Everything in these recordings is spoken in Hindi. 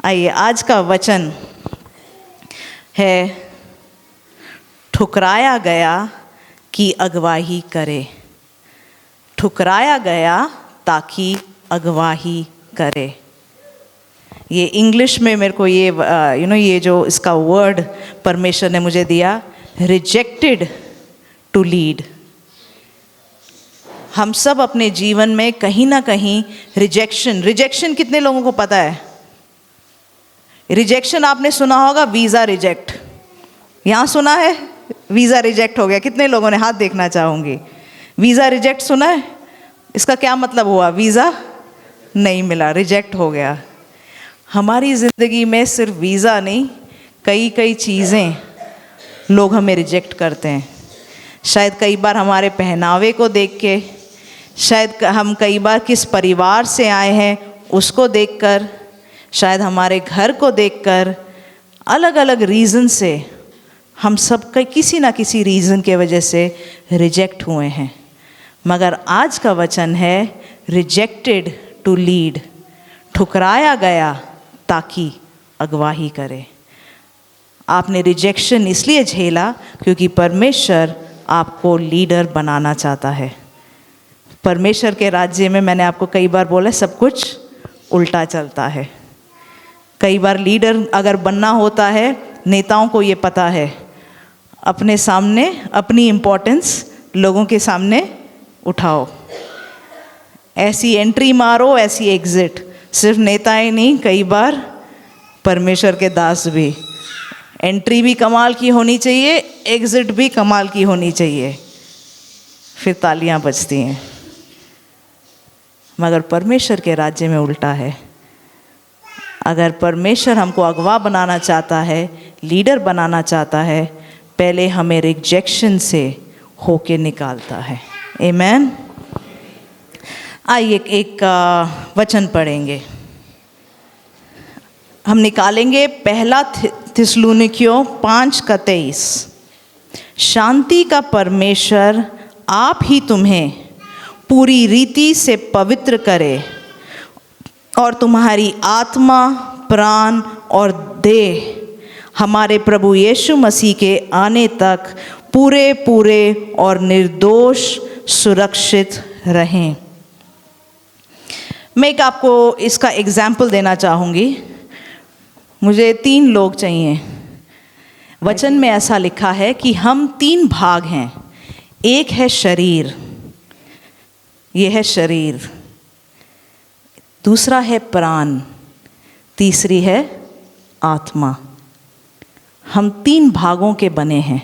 आइए, आज का वचन है, ठुकराया गया कि अगवाही करे। ठुकराया गया ताकि अगवाही करे। ये इंग्लिश में मेरे को ये ये जो इसका वर्ड परमेश्वर ने मुझे दिया, रिजेक्टेड टू लीड। हम सब अपने जीवन में कहीं ना कहीं रिजेक्शन कितने लोगों को पता है? रिजेक्शन आपने सुना होगा, वीज़ा रिजेक्ट। यहाँ सुना है वीज़ा रिजेक्ट हो गया? कितने लोगों ने? हाथ देखना चाहूँगी। वीज़ा रिजेक्ट सुना है? इसका क्या मतलब हुआ? वीज़ा नहीं मिला, रिजेक्ट हो गया। हमारी ज़िंदगी में सिर्फ वीज़ा नहीं, कई चीज़ें लोग हमें रिजेक्ट करते हैं। शायद कई बार हमारे पहनावे को देख के, शायद हम कई बार किस परिवार से आए हैं उसको देखकर, शायद हमारे घर को देखकर, अलग अलग रीज़न से हम सब किसी ना किसी रीज़न के वजह से रिजेक्ट हुए हैं। मगर आज का वचन है रिजेक्टेड टू लीड, ठुकराया गया ताकि अगवाही करे। आपने रिजेक्शन इसलिए झेला क्योंकि परमेश्वर आपको लीडर बनाना चाहता है। परमेश्वर के राज्य में, मैंने आपको कई बार बोला, सब कुछ उल्टा चलता है। कई बार लीडर अगर बनना होता है, नेताओं को ये पता है, अपने सामने अपनी इम्पोर्टेंस लोगों के सामने उठाओ, ऐसी एंट्री मारो, ऐसी एग्ज़िट। सिर्फ नेता ही नहीं, कई बार परमेश्वर के दास भी। एंट्री भी कमाल की होनी चाहिए, एग्ज़िट भी कमाल की होनी चाहिए, फिर तालियां बजती हैं। मगर परमेश्वर के राज्य में उल्टा है। अगर परमेश्वर हमको अगवा बनाना चाहता है, लीडर बनाना चाहता है, पहले हमें रिजेक्शन से होके निकालता है। आमीन। आइए एक वचन पढ़ेंगे, हम निकालेंगे पहला थिस्सलुनीकियों 5:23। शांति का परमेश्वर आप ही तुम्हें पूरी रीति से पवित्र करे और तुम्हारी आत्मा, प्राण और देह हमारे प्रभु यीशु मसीह के आने तक पूरे और निर्दोष सुरक्षित रहें। मैं एक आपको इसका एग्जाम्पल देना चाहूँगी। मुझे 3 लोग चाहिए। वचन में ऐसा लिखा है कि हम 3 भाग हैं। एक है शरीर, ये है शरीर। दूसरा है प्राण, तीसरी है आत्मा। हम 3 भागों के बने हैं।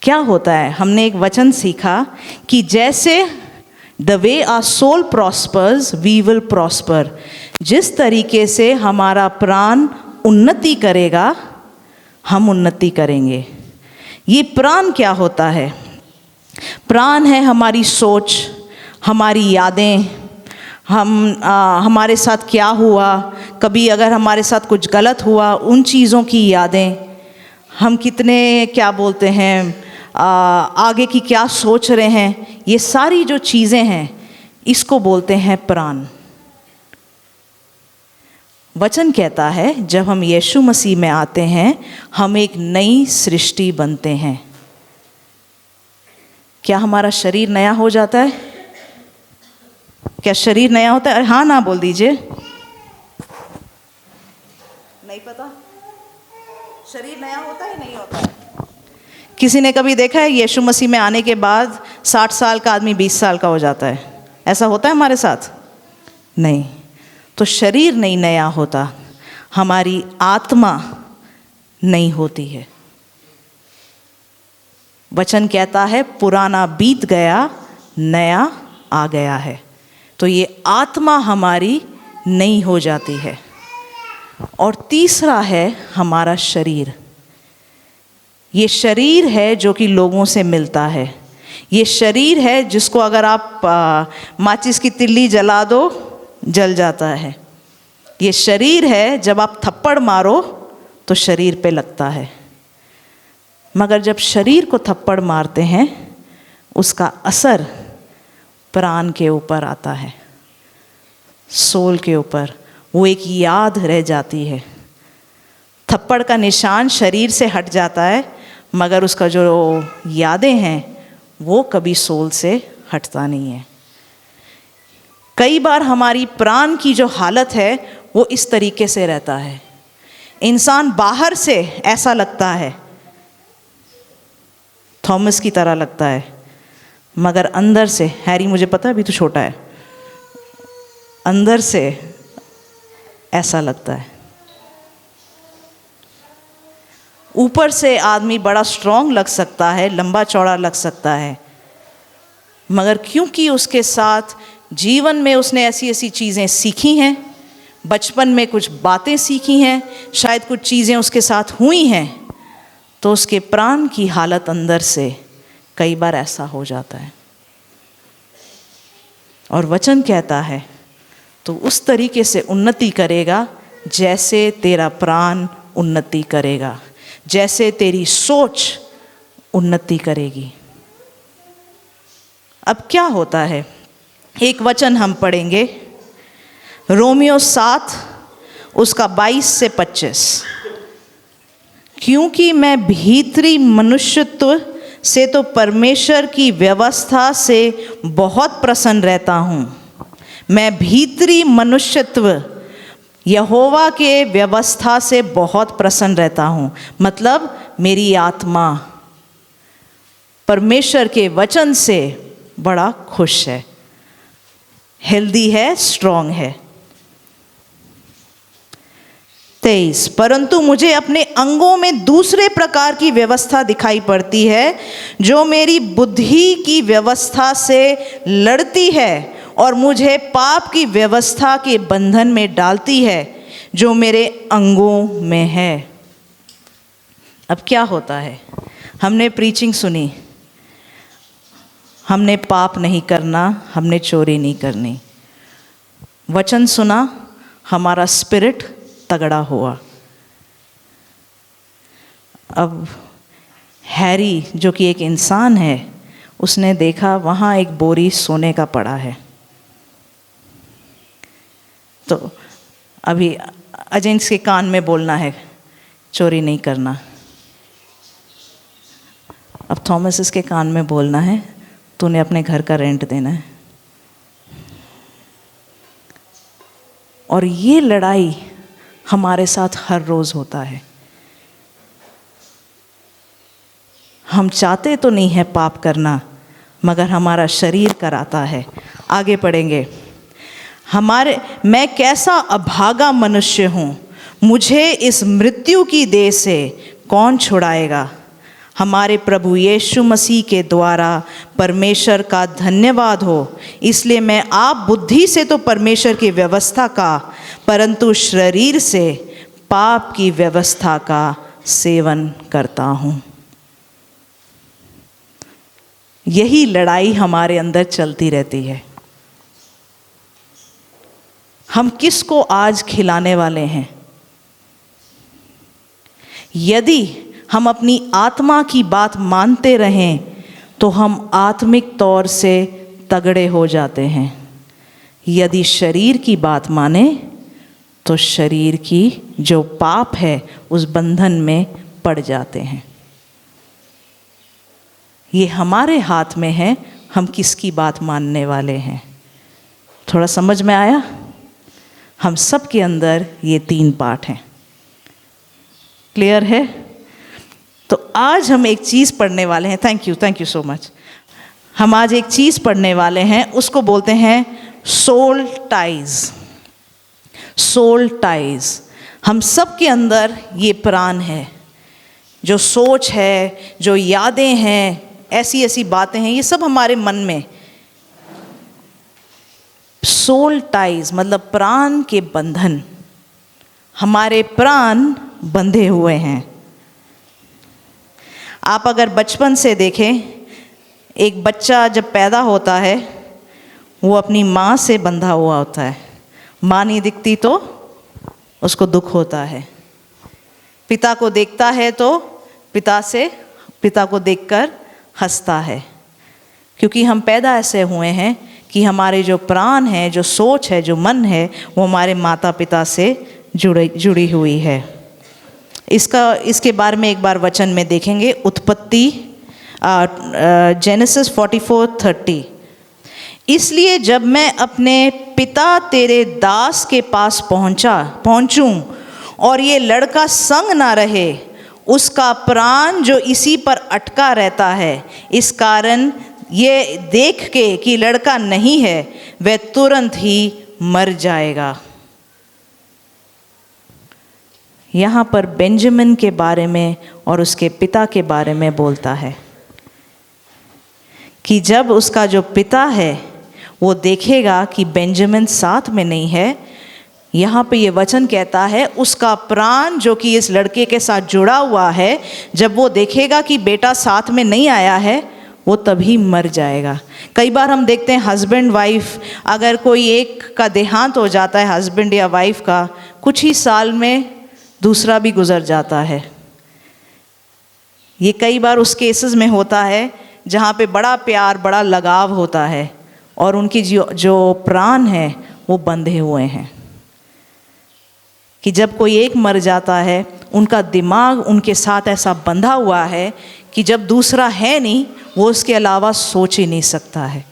क्या होता है? हमने एक वचन सीखा कि जैसे the way our soul prospers we will prosper. जिस तरीके से हमारा प्राण उन्नति करेगा, हम उन्नति करेंगे। ये प्राण क्या होता है? प्राण है हमारी सोच, हमारी यादें, हमारे साथ क्या हुआ, कभी अगर हमारे साथ कुछ गलत हुआ, उन चीज़ों की यादें, हम कितने क्या बोलते हैं, आगे की क्या सोच रहे हैं, ये सारी जो चीज़ें हैं, इसको बोलते हैं प्राण। वचन कहता है जब हम यीशु मसीह में आते हैं, हम एक नई सृष्टि बनते हैं। क्या हमारा शरीर नया हो जाता है? क्या शरीर नया होता है? हाँ ना बोल दीजिए। नहीं पता? शरीर नया होता है नहीं होता है? किसी ने कभी देखा है यीशु मसीह में आने के बाद 60 साल का आदमी 20 साल का हो जाता है? ऐसा होता है हमारे साथ? नहीं। तो शरीर नहीं नया होता, हमारी आत्मा नहीं होती है। वचन कहता है पुराना बीत गया, नया आ गया है। तो ये आत्मा हमारी नई हो जाती है। और तीसरा है हमारा शरीर। ये शरीर है जो कि लोगों से मिलता है। ये शरीर है जिसको अगर आप माचिस की तिल्ली जला दो, जल जाता है। ये शरीर है जब आप थप्पड़ मारो तो शरीर पे लगता है। मगर जब शरीर को थप्पड़ मारते हैं, उसका असर प्राण के ऊपर आता है, सोल के ऊपर। वो एक याद रह जाती है। थप्पड़ का निशान शरीर से हट जाता है, मगर उसका जो यादें हैं वो कभी सोल से हटता नहीं है। कई बार हमारी प्राण की जो हालत है वो इस तरीके से रहता है। इंसान बाहर से ऐसा लगता है, थॉमस की तरह लगता है, मगर अंदर से, हैरी मुझे पता है अभी तो छोटा है, अंदर से ऐसा लगता है। ऊपर से आदमी बड़ा स्ट्रांग लग सकता है, लंबा चौड़ा लग सकता है, मगर क्योंकि उसके साथ जीवन में उसने ऐसी ऐसी चीज़ें सीखी हैं, बचपन में कुछ बातें सीखी हैं, शायद कुछ चीज़ें उसके साथ हुई हैं, तो उसके प्राण की हालत अंदर से कई बार ऐसा हो जाता है। और वचन कहता है तो उस तरीके से उन्नति करेगा जैसे तेरा प्राण उन्नति करेगा, जैसे तेरी सोच उन्नति करेगी। अब क्या होता है, एक वचन हम पढ़ेंगे, रोमियो 7 उसका 22 से 25। क्योंकि मैं भीतरी मनुष्यत्व से तो परमेश्वर की व्यवस्था से बहुत प्रसन्न रहता हूँ। मैं भीतरी मनुष्यत्व यहोवा के व्यवस्था से बहुत प्रसन्न रहता हूँ, मतलब मेरी आत्मा परमेश्वर के वचन से बड़ा खुश है, हेल्दी है, स्ट्रांग है। 23, परंतु मुझे अपने अंगों में दूसरे प्रकार की व्यवस्था दिखाई पड़ती है जो मेरी बुद्धि की व्यवस्था से लड़ती है और मुझे पाप की व्यवस्था के बंधन में डालती है जो मेरे अंगों में है। अब क्या होता है, हमने प्रीचिंग सुनी, हमने पाप नहीं करना, हमने चोरी नहीं करनी, वचन सुना, हमारा स्पिरिट तगड़ा हुआ। अब हैरी जो कि एक इंसान है, उसने देखा वहाँ एक बोरी सोने का पड़ा है। तो अभी एजेंट्स के कान में बोलना है चोरी नहीं करना। अब थॉमस इसके कान में बोलना है तूने अपने घर का रेंट देना है। और ये लड़ाई हमारे साथ हर रोज होता है। हम चाहते तो नहीं है पाप करना, मगर हमारा शरीर कराता है। आगे पढ़ेंगे, मैं कैसा अभागा मनुष्य हूँ, मुझे इस मृत्यु की देह से कौन छुड़ाएगा। हमारे प्रभु यीशु मसीह के द्वारा परमेश्वर का धन्यवाद हो। इसलिए मैं आप बुद्धि से तो परमेश्वर की व्यवस्था का, परंतु शरीर से पाप की व्यवस्था का सेवन करता हूँ। यही लड़ाई हमारे अंदर चलती रहती है। हम किसको आज खिलाने वाले हैं? यदि हम अपनी आत्मा की बात मानते रहें तो हम आत्मिक तौर से तगड़े हो जाते हैं। यदि शरीर की बात माने तो शरीर की जो पाप है उस बंधन में पड़ जाते हैं। ये हमारे हाथ में है, हम किसकी बात मानने वाले हैं। थोड़ा समझ में आया? हम सब के अंदर ये 3 पार्ट हैं। क्लियर है? तो आज हम एक चीज़ पढ़ने वाले हैं। Thank you so much. हम आज एक चीज़ पढ़ने वाले हैं, उसको बोलते हैं सोल टाइज। Soul ties. हम सब के अंदर ये प्राण है, जो सोच है, जो यादें हैं, ऐसी ऐसी बातें हैं, ये सब हमारे मन में। सोल टाइज मतलब प्राण के बंधन। हमारे प्राण बंधे हुए हैं। आप अगर बचपन से देखें, एक बच्चा जब पैदा होता है वो अपनी माँ से बंधा हुआ होता है। माँ नहीं दिखती तो उसको दुख होता है। पिता को देखता है तो पिता को देखकर हंसता है, क्योंकि हम पैदा ऐसे हुए हैं कि हमारे जो प्राण है, जो सोच है, जो मन है, वो हमारे माता पिता से जुड़ी हुई है। इसके बारे में एक बार वचन में देखेंगे, उत्पत्ति जेनेसिस 44:30। इसलिए जब मैं अपने पिता तेरे दास के पास पहुंचूं और ये लड़का संग ना रहे, उसका प्राण जो इसी पर अटका रहता है, इस कारण ये देख के कि लड़का नहीं है, वह तुरंत ही मर जाएगा। यहाँ पर बेंजामिन के बारे में और उसके पिता के बारे में बोलता है कि जब उसका जो पिता है वो देखेगा कि बेंजामिन साथ में नहीं है, यहाँ पे ये वचन कहता है उसका प्राण जो कि इस लड़के के साथ जुड़ा हुआ है, जब वो देखेगा कि बेटा साथ में नहीं आया है, वो तभी मर जाएगा। कई बार हम देखते हैं हस्बैंड वाइफ, अगर कोई एक का देहांत हो जाता है, हस्बैंड या वाइफ का, कुछ ही साल में दूसरा भी गुजर जाता है। ये कई बार उस केसेस में होता है जहाँ पे बड़ा प्यार, बड़ा लगाव होता है और उनकी जो प्राण है वो बंधे हुए हैं। कि जब कोई एक मर जाता है, उनका दिमाग उनके साथ ऐसा बंधा हुआ है कि जब दूसरा है नहीं, वो उसके अलावा सोच ही नहीं सकता है।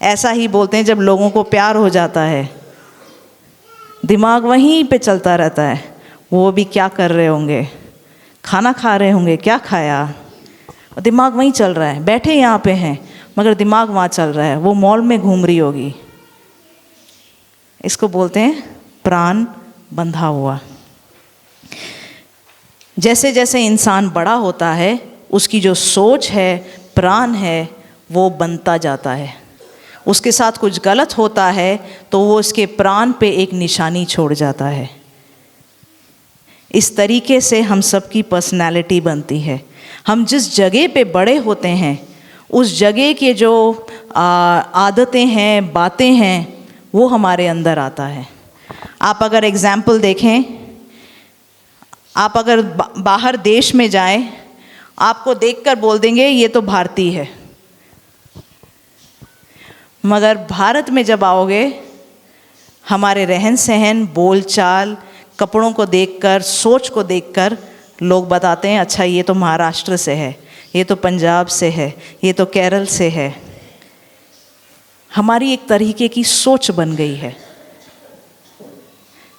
ऐसा ही बोलते हैं जब लोगों को प्यार हो जाता है, दिमाग वहीं पे चलता रहता है, वो भी क्या कर रहे होंगे, खाना खा रहे होंगे, क्या खाया, दिमाग वहीं चल रहा है। बैठे यहाँ पे हैं मगर दिमाग वहाँ चल रहा है, वो मॉल में घूम रही होगी। इसको बोलते हैं प्राण बंधा हुआ। जैसे जैसे इंसान बड़ा होता है, उसकी जो सोच है, प्राण है, वो बनता जाता है। उसके साथ कुछ गलत होता है तो वो उसके प्राण पे एक निशानी छोड़ जाता है। इस तरीके से हम सबकी पर्सनैलिटी बनती है। हम जिस जगह पे बड़े होते हैं, उस जगह के जो आदतें हैं, बातें हैं, वो हमारे अंदर आता है। आप अगर एग्जाम्पल देखें, आप अगर बाहर देश में जाएं, आपको देखकर बोल देंगे ये तो भारतीय है, मगर भारत में जब आओगे, हमारे रहन सहन, बोलचाल, कपड़ों को देखकर, सोच को देखकर लोग बताते हैं अच्छा ये तो महाराष्ट्र से है, ये तो पंजाब से है, ये तो केरल से है। हमारी एक तरीके की सोच बन गई है।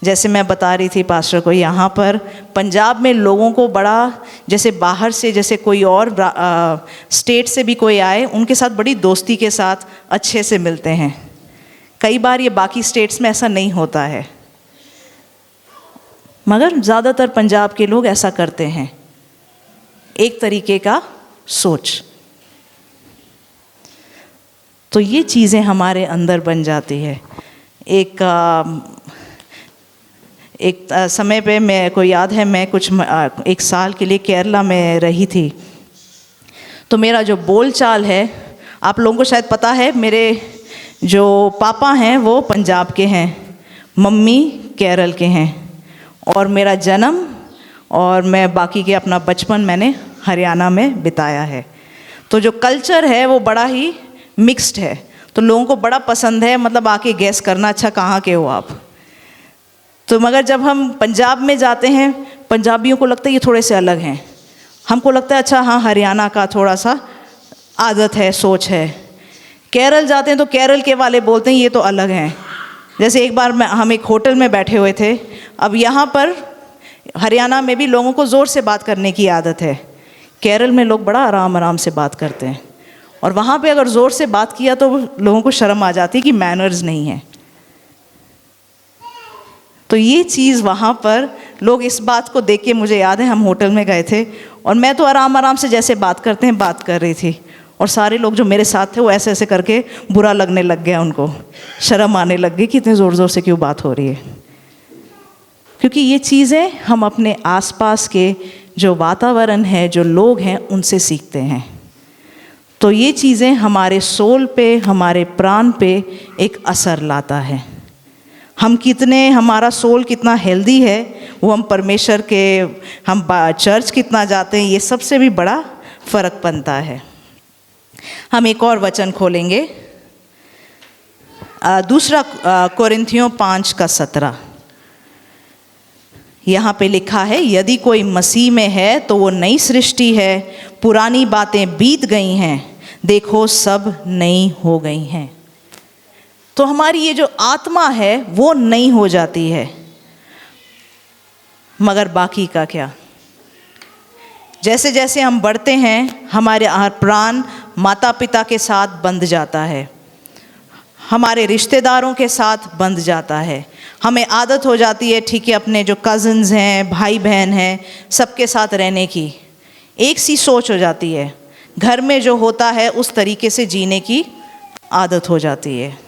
जैसे मैं बता रही थी पास्टर को, यहाँ पर पंजाब में लोगों को बड़ा, जैसे बाहर से, जैसे कोई और स्टेट से भी कोई आए, उनके साथ बड़ी दोस्ती के साथ अच्छे से मिलते हैं। कई बार ये बाकी स्टेट्स में ऐसा नहीं होता है, मगर ज़्यादातर पंजाब के लोग ऐसा करते हैं। एक तरीके का सोच, तो ये चीज़ें हमारे अंदर बन जाती है। एक समय पे मैं को याद है, मैं एक साल के लिए केरला में रही थी। तो मेरा जो बोलचाल है, आप लोगों को शायद पता है, मेरे जो पापा हैं वो पंजाब के हैं, मम्मी केरल के हैं, और मेरा जन्म और मैं बाकी के अपना बचपन मैंने हरियाणा में बिताया है। तो जो कल्चर है वो बड़ा ही मिक्स्ड है, तो लोगों को बड़ा पसंद है, मतलब आके गैस करना अच्छा कहाँ के हो आप। तो मगर जब हम पंजाब में जाते हैं, पंजाबियों को लगता है ये थोड़े से अलग हैं, हमको लगता है अच्छा हाँ हरियाणा का थोड़ा सा आदत है, सोच है। केरल जाते हैं तो केरल के वाले बोलते हैं ये तो अलग हैं। जैसे एक बार हम एक होटल में बैठे हुए थे, अब यहाँ पर हरियाणा में भी लोगों को ज़ोर से बात करने की आदत है, केरल में लोग बड़ा आराम आराम से बात करते हैं, और वहाँ पे अगर ज़ोर से बात किया तो लोगों को शर्म आ जाती है कि मैनर्स नहीं है। तो ये चीज़ वहाँ पर लोग इस बात को देख के, मुझे याद है हम होटल में गए थे और मैं तो आराम आराम से जैसे बात करते हैं बात कर रही थी, और सारे लोग जो मेरे साथ थे वो ऐसे ऐसे करके बुरा लगने लग गया, उनको शर्म आने लग गई कि इतने ज़ोर ज़ोर से क्यों बात हो रही है। क्योंकि ये चीज़ें हम अपने आसपास के जो वातावरण है, जो लोग हैं, उनसे सीखते हैं। तो ये चीज़ें हमारे सोल पे, हमारे प्राण पे एक असर लाता है। हम कितने, हमारा सोल कितना हेल्दी है, वो हम परमेश्वर के, हम चर्च कितना जाते हैं, ये सबसे भी बड़ा फ़र्क बनता है। हम एक और वचन खोलेंगे, दूसरा कोरिन्थियों 5:17। यहाँ पे लिखा है, यदि कोई मसीह में है तो वो नई सृष्टि है, पुरानी बातें बीत गई हैं, देखो सब नई हो गई हैं। तो हमारी ये जो आत्मा है वो नई हो जाती है, मगर बाकी का क्या? जैसे जैसे हम बढ़ते हैं हमारे प्राण माता पिता के साथ बंध जाता है, हमारे रिश्तेदारों के साथ बंध जाता है। हमें आदत हो जाती है, ठीक है, अपने जो कज़न्स हैं, भाई बहन हैं, सबके साथ रहने की एक सी सोच हो जाती है। घर में जो होता है उस तरीके से जीने की आदत हो जाती है।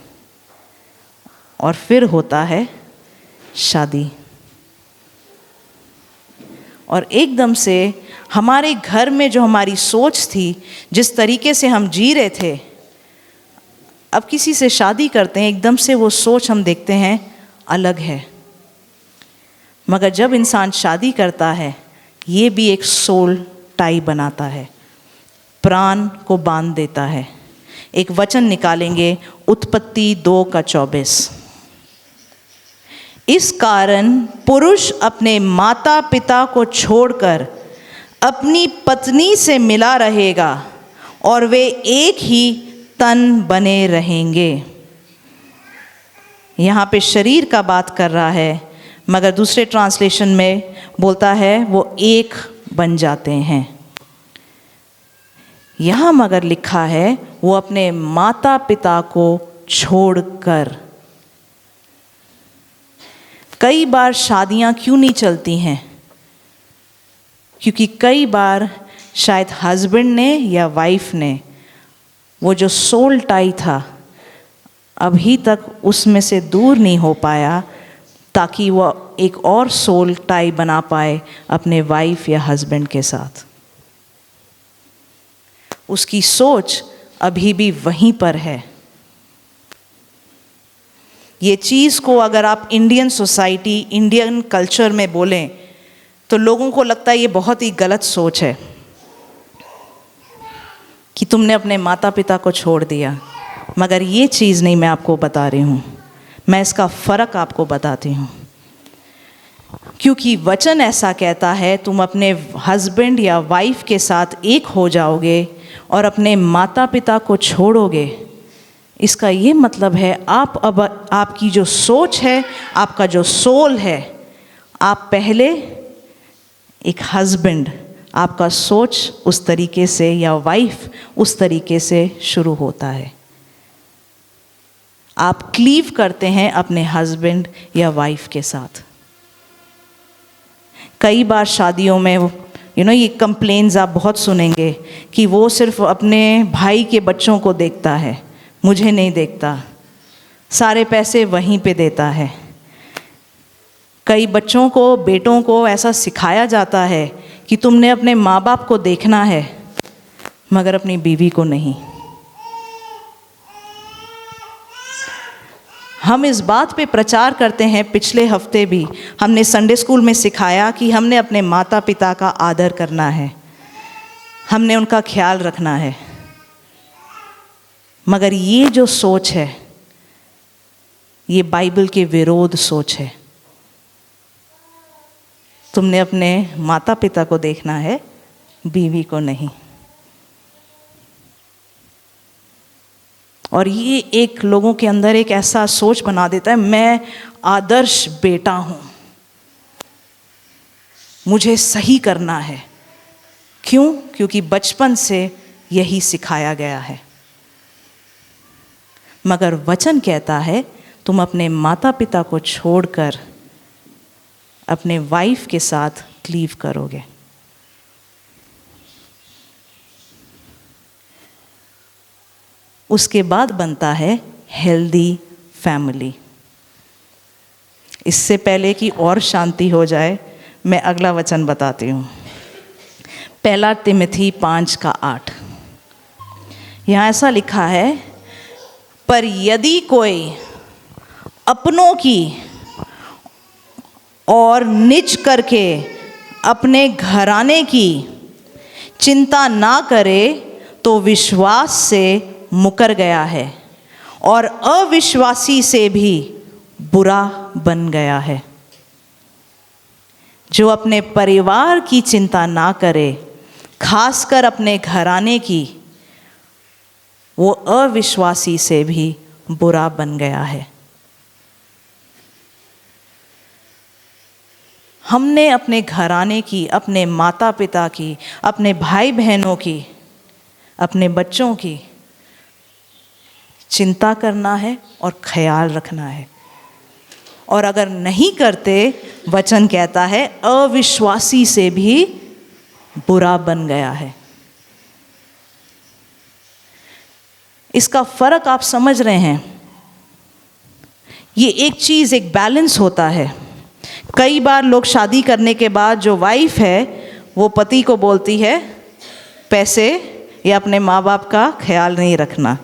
और फिर होता है शादी, और एकदम से हमारे घर में जो हमारी सोच थी, जिस तरीके से हम जी रहे थे, अब किसी से शादी करते हैं, एकदम से वो सोच हम देखते हैं अलग है। मगर जब इंसान शादी करता है, ये भी एक सोल टाई बनाता है, प्राण को बांध देता है। एक वचन निकालेंगे, उत्पत्ति 2:24। इस कारण पुरुष अपने माता पिता को छोड़कर अपनी पत्नी से मिला रहेगा और वे एक ही तन बने रहेंगे। यहाँ पे शरीर का बात कर रहा है, मगर दूसरे ट्रांसलेशन में बोलता है वो एक बन जाते हैं। यहाँ मगर लिखा है वो अपने माता पिता को छोड़कर। कई बार शादियां क्यों नहीं चलती हैं? क्योंकि कई बार शायद हस्बैंड ने या वाइफ ने वो जो सोल टाई था अभी तक उसमें से दूर नहीं हो पाया, ताकि वो एक और सोल टाई बना पाए अपने वाइफ या हस्बैंड के साथ। उसकी सोच अभी भी वहीं पर है। ये चीज़ को अगर आप इंडियन सोसाइटी, इंडियन कल्चर में बोलें तो लोगों को लगता है ये बहुत ही गलत सोच है कि तुमने अपने माता पिता को छोड़ दिया। मगर ये चीज़ नहीं, मैं आपको बता रही हूँ, मैं इसका फ़र्क आपको बताती हूँ। क्योंकि वचन ऐसा कहता है, तुम अपने हस्बैंड या वाइफ के साथ एक हो जाओगे और अपने माता पिता को छोड़ोगे। इसका ये मतलब है आप अब आपकी जो सोच है, आपका जो सोल है, आप पहले एक हस्बैंड, आपका सोच उस तरीके से, या वाइफ उस तरीके से शुरू होता है। आप क्लीव करते हैं अपने हस्बैंड या वाइफ के साथ। कई बार शादियों में ये कंप्लेंट्स आप बहुत सुनेंगे कि वो सिर्फ अपने भाई के बच्चों को देखता है, मुझे नहीं देखता, सारे पैसे वहीं पे देता है। कई बच्चों को, बेटों को ऐसा सिखाया जाता है कि तुमने अपने माँ बाप को देखना है मगर अपनी बीवी को नहीं। हम इस बात पे प्रचार करते हैं, पिछले हफ्ते भी हमने संडे स्कूल में सिखाया कि हमने अपने माता पिता का आदर करना है, हमने उनका ख्याल रखना है। मगर ये जो सोच है, ये बाइबल के विरोध सोच है। तुमने अपने माता पिता को देखना है, बीवी को नहीं। और ये एक लोगों के अंदर एक ऐसा सोच बना देता है, मैं आदर्श बेटा हूँ, मुझे सही करना है। क्यों? क्योंकि बचपन से यही सिखाया गया है। मगर वचन कहता है तुम अपने माता पिता को छोड़कर अपने वाइफ के साथ क्लीव करोगे। उसके बाद बनता है हेल्दी फैमिली। इससे पहले कि और शांति हो जाए, मैं अगला वचन बताती हूँ। 1 तिमोथी 5:8। यहाँ ऐसा लिखा है, पर यदि कोई अपनों की और निज करके अपने घराने की चिंता ना करे तो विश्वास से मुकर गया है और अविश्वासी से भी बुरा बन गया है। जो अपने परिवार की चिंता ना करे, खासकर अपने घराने की, वो अविश्वासी से भी बुरा बन गया है। हमने अपने घराने की, अपने माता पिता की, अपने भाई बहनों की, अपने बच्चों की चिंता करना है और ख्याल रखना है। और अगर नहीं करते, वचन कहता है अविश्वासी से भी बुरा बन गया है। इसका फर्क आप समझ रहे हैं? ये एक चीज़, एक बैलेंस होता है। कई बार लोग शादी करने के बाद, जो वाइफ है वो पति को बोलती है पैसे या अपने माँ बाप का ख्याल नहीं रखना,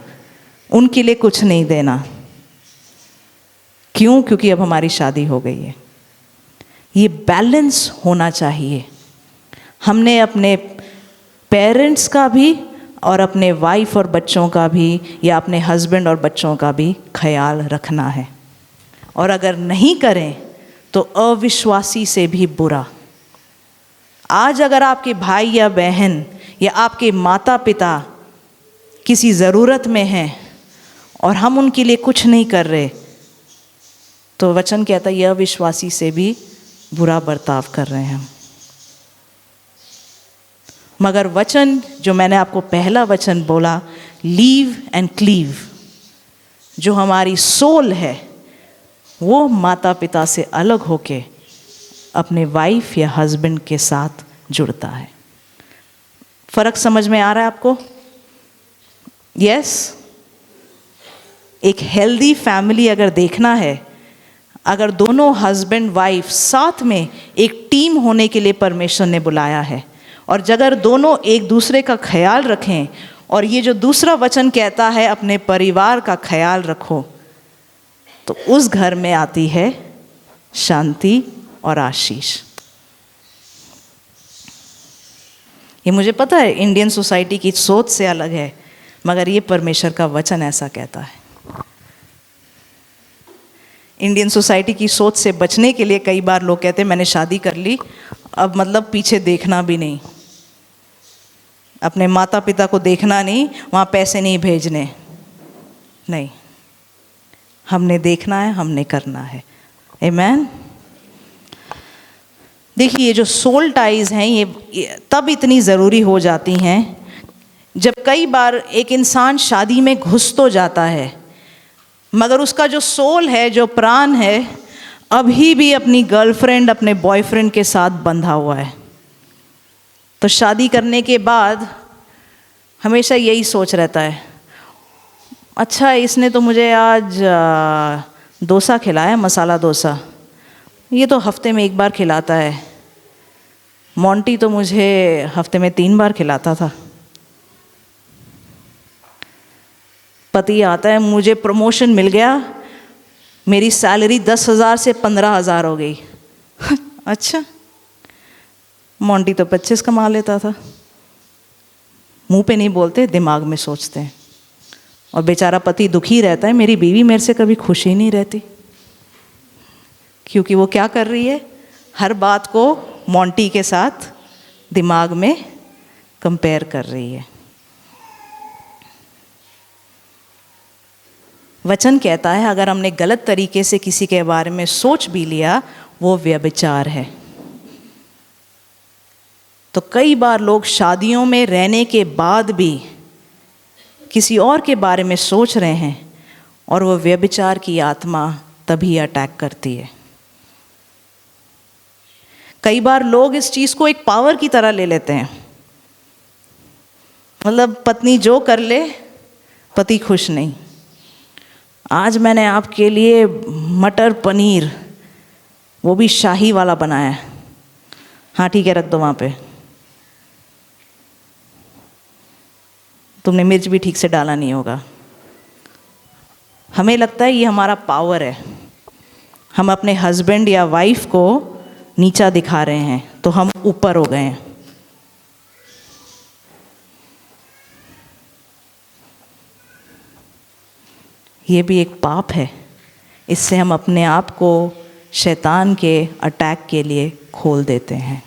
उनके लिए कुछ नहीं देना। क्यों? क्योंकि अब हमारी शादी हो गई है। ये बैलेंस होना चाहिए। हमने अपने पेरेंट्स का भी और अपने वाइफ और बच्चों का भी, या अपने हस्बैंड और बच्चों का भी ख्याल रखना है। और अगर नहीं करें तो अविश्वासी से भी बुरा। आज अगर आपके भाई या बहन या आपके माता पिता किसी ज़रूरत में हैं और हम उनके लिए कुछ नहीं कर रहे, तो वचन कहता है यह अविश्वासी से भी बुरा बर्ताव कर रहे हैं हम। मगर वचन जो मैंने आपको पहला वचन बोला, लीव एंड क्लीव, जो हमारी सोल है, वो माता पिता से अलग होके अपने वाइफ या हस्बैंड के साथ जुड़ता है। फर्क समझ में आ रहा है आपको? यस। एक हेल्दी फैमिली अगर देखना है, अगर दोनों हस्बैंड वाइफ साथ में एक टीम होने के लिए परमेश्वर ने बुलाया है, और अगर दोनों एक दूसरे का ख्याल रखें, और ये जो दूसरा वचन कहता है अपने परिवार का ख्याल रखो, तो उस घर में आती है शांति और आशीष। ये मुझे पता है इंडियन सोसाइटी की सोच से अलग है, मगर ये परमेश्वर का वचन ऐसा कहता है। इंडियन सोसाइटी की सोच से बचने के लिए कई बार लोग कहते हैं मैंने शादी कर ली, अब मतलब पीछे देखना भी नहीं, अपने माता पिता को देखना नहीं, वहाँ पैसे नहीं भेजने, नहीं, हमने देखना है, हमने करना है। आमीन। देखिए, ये जो सोल टाइज हैं ये तब इतनी ज़रूरी हो जाती हैं जब कई बार एक इंसान शादी में घुस तो जाता है, मगर उसका जो सोल है, जो प्राण है, अभी भी अपनी गर्लफ्रेंड, अपने बॉयफ्रेंड के साथ बंधा हुआ है। तो शादी करने के बाद हमेशा यही सोच रहता है, अच्छा इसने तो मुझे आज डोसा खिलाया, मसाला डोसा, ये तो हफ्ते में एक बार खिलाता है, मोंटी तो मुझे हफ्ते में 3 बार खिलाता था। पति आता है, मुझे प्रमोशन मिल गया, मेरी सैलरी 10,000 से 15,000 हो गई। अच्छा, मोंटी तो 25 कमा लेता था। मुंह पे नहीं बोलते, दिमाग में सोचते हैं। और बेचारा पति दुखी रहता है, मेरी बीवी मेरे से कभी खुश ही नहीं रहती, क्योंकि वो क्या कर रही है, हर बात को मोंटी के साथ दिमाग में कंपेयर कर रही है। वचन कहता है अगर हमने गलत तरीके से किसी के बारे में सोच भी लिया, वो व्यभिचार है। तो कई बार लोग शादियों में रहने के बाद भी किसी और के बारे में सोच रहे हैं, और वो व्यभिचार की आत्मा तभी अटैक करती है। कई बार लोग इस चीज़ को एक पावर की तरह ले लेते हैं, मतलब पत्नी जो कर ले, पति खुश नहीं। आज मैंने आपके लिए मटर पनीर, वो भी शाही वाला बनाया है, हाँ ठीक है, रख दो वहाँ पे, तुमने मिर्च भी ठीक से डाला नहीं होगा। हमें लगता है ये हमारा पावर है, हम अपने हस्बैंड या वाइफ को नीचा दिखा रहे हैं, तो हम ऊपर हो गए हैं। ये भी एक पाप है। इससे हम अपने आप को शैतान के अटैक के लिए खोल देते हैं।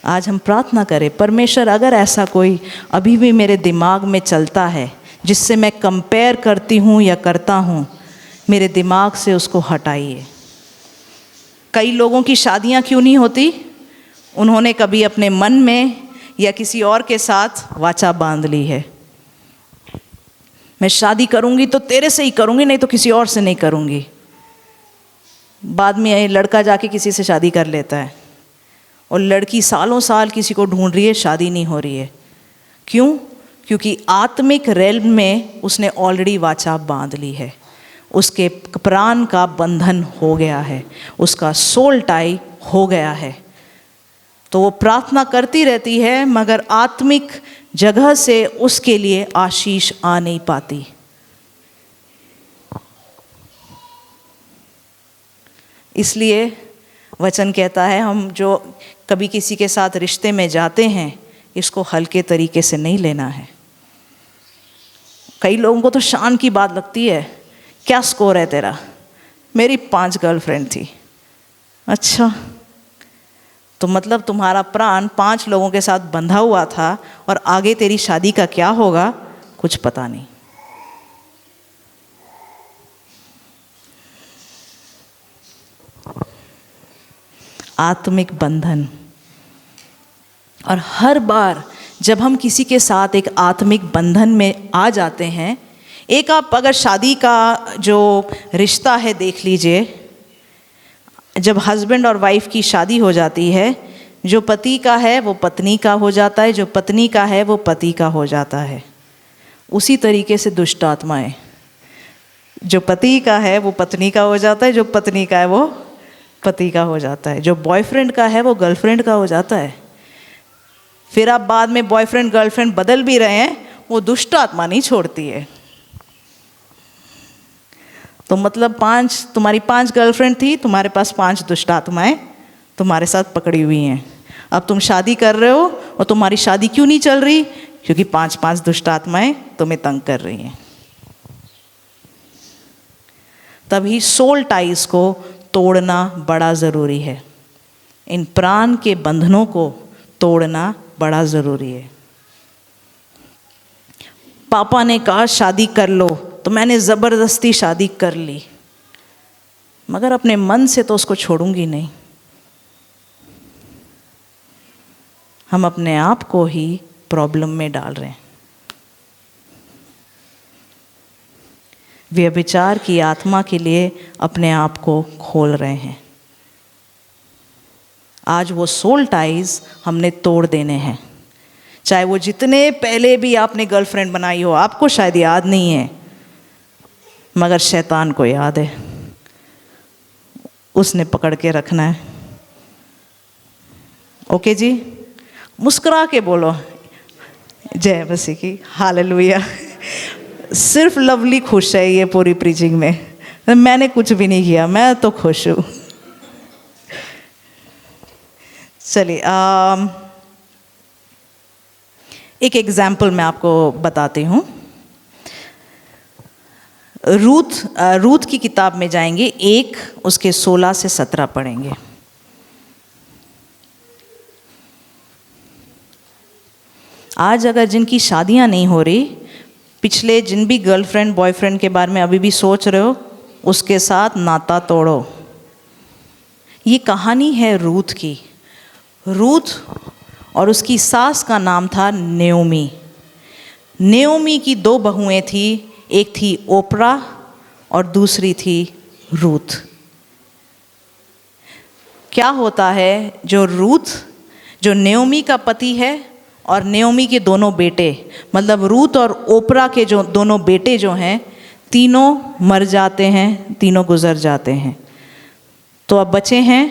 आज हम प्रार्थना करें, परमेश्वर अगर ऐसा कोई अभी भी मेरे दिमाग में चलता है जिससे मैं कंपेयर करती हूँ या करता हूँ, मेरे दिमाग से उसको हटाइए। कई लोगों की शादियाँ क्यों नहीं होती? उन्होंने कभी अपने मन में या किसी और के साथ वाचा बांध ली है, मैं शादी करूँगी तो तेरे से ही करूँगी, नहीं तो किसी और से नहीं करूँगी। बाद में ये लड़का जाके किसी से शादी कर लेता है और लड़की सालों साल किसी को ढूंढ रही है, शादी नहीं हो रही है। क्यों? क्योंकि आत्मिक रेल्म में उसने ऑलरेडी वाचा बांध ली है, उसके प्राण का बंधन हो गया है, उसका सोल टाई हो गया है। तो वो प्रार्थना करती रहती है मगर आत्मिक जगह से उसके लिए आशीष आ नहीं पाती। इसलिए वचन कहता है हम जो कभी किसी के साथ रिश्ते में जाते हैं, इसको हल्के तरीके से नहीं लेना है। कई लोगों को तो शान की बात लगती है, क्या स्कोर है तेरा? मेरी 5 गर्लफ्रेंड थी। अच्छा, तो मतलब तुम्हारा प्राण 5 लोगों के साथ बंधा हुआ था और आगे तेरी शादी का क्या होगा कुछ पता नहीं। आत्मिक बंधन। और हर बार जब हम किसी के साथ एक आत्मिक बंधन में आ जाते हैं, एक आप अगर शादी का जो रिश्ता है देख लीजिए, जब हस्बैंड और वाइफ की शादी हो जाती है, जो पति का है वो पत्नी का हो जाता है, जो पत्नी का है वो पति का हो जाता है। उसी तरीके से दुष्ट आत्माएं, जो पति का है वो पत्नी का हो जाता है, जो पत्नी का है वो पति का हो जाता है, जो बॉयफ्रेंड का है वो गर्लफ्रेंड का हो जाता है। फिर आप बाद में बॉयफ्रेंड गर्लफ्रेंड बदल भी रहे हैं, वो दुष्ट आत्मा नहीं छोड़ती है। तो मतलब तुम्हारी 5 गर्लफ्रेंड थी, तुम्हारे पास 5 दुष्ट आत्माएं तुम्हारे साथ पकड़ी हुई हैं। अब तुम शादी कर रहे हो और तुम्हारी शादी क्यों नहीं चल रही? क्योंकि 5 दुष्ट आत्माएं तुम्हें तंग कर रही हैं। तभी सोल टाइज को तोड़ना बड़ा ज़रूरी है। इन प्राण के बंधनों को तोड़ना बड़ा ज़रूरी है। पापा ने कहा शादी कर लो, तो मैंने ज़बरदस्ती शादी कर ली, मगर अपने मन से तो उसको छोड़ूंगी नहीं। हम अपने आप को ही प्रॉब्लम में डाल रहे हैं। व्यभिचार की आत्मा के लिए अपने आप को खोल रहे हैं। आज वो सोल टाइज हमने तोड़ देने हैं। चाहे वो जितने पहले भी आपने गर्लफ्रेंड बनाई हो, आपको शायद याद नहीं है, मगर शैतान को याद है। उसने पकड़ के रखना है। ओके जी, मुस्कुरा के बोलो जय मसीह की, हालेलुया। सिर्फ लवली खुश है ये पूरी प्रीचिंग में, मैंने कुछ भी नहीं किया, मैं तो खुश हूँ। चलिए एक मैं आपको बताती हूँ। रूथ की किताब में जाएंगे, 1 उसके 16 से 17 पढ़ेंगे। आज अगर जिनकी शादियां नहीं हो रही, पिछले जिन भी गर्लफ्रेंड बॉयफ्रेंड के बारे में अभी भी सोच रहे हो, उसके साथ नाता तोड़ो। ये कहानी है रूथ की। रूथ और उसकी सास का नाम था नेओमी। नेओमी की 2 बहुएं थी, एक थी ओपरा और दूसरी थी रूथ। क्या होता है, जो रूथ जो नेओमी का पति है और नेओमी के दोनों बेटे, मतलब रूथ और ओपरा के जो दोनों बेटे जो हैं, तीनों मर जाते हैं, तीनों गुजर जाते हैं। तो अब बचे हैं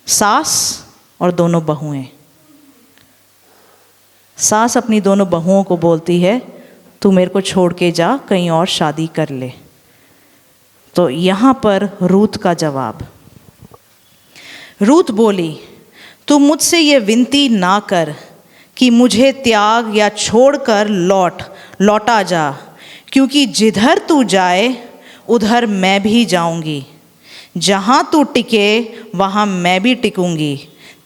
सास और दोनों बहुएं। सास अपनी दोनों बहुओं को बोलती है, तू मेरे को छोड़ के जा, कहीं और शादी कर ले। तो यहाँ पर रूथ का जवाब, रूथ बोली, तू मुझसे ये विनती ना कर कि मुझे त्याग या छोड़कर लौटा जा, क्योंकि जिधर तू जाए उधर मैं भी जाऊंगी, जहाँ तू टिके वहाँ मैं भी टिकूंगी।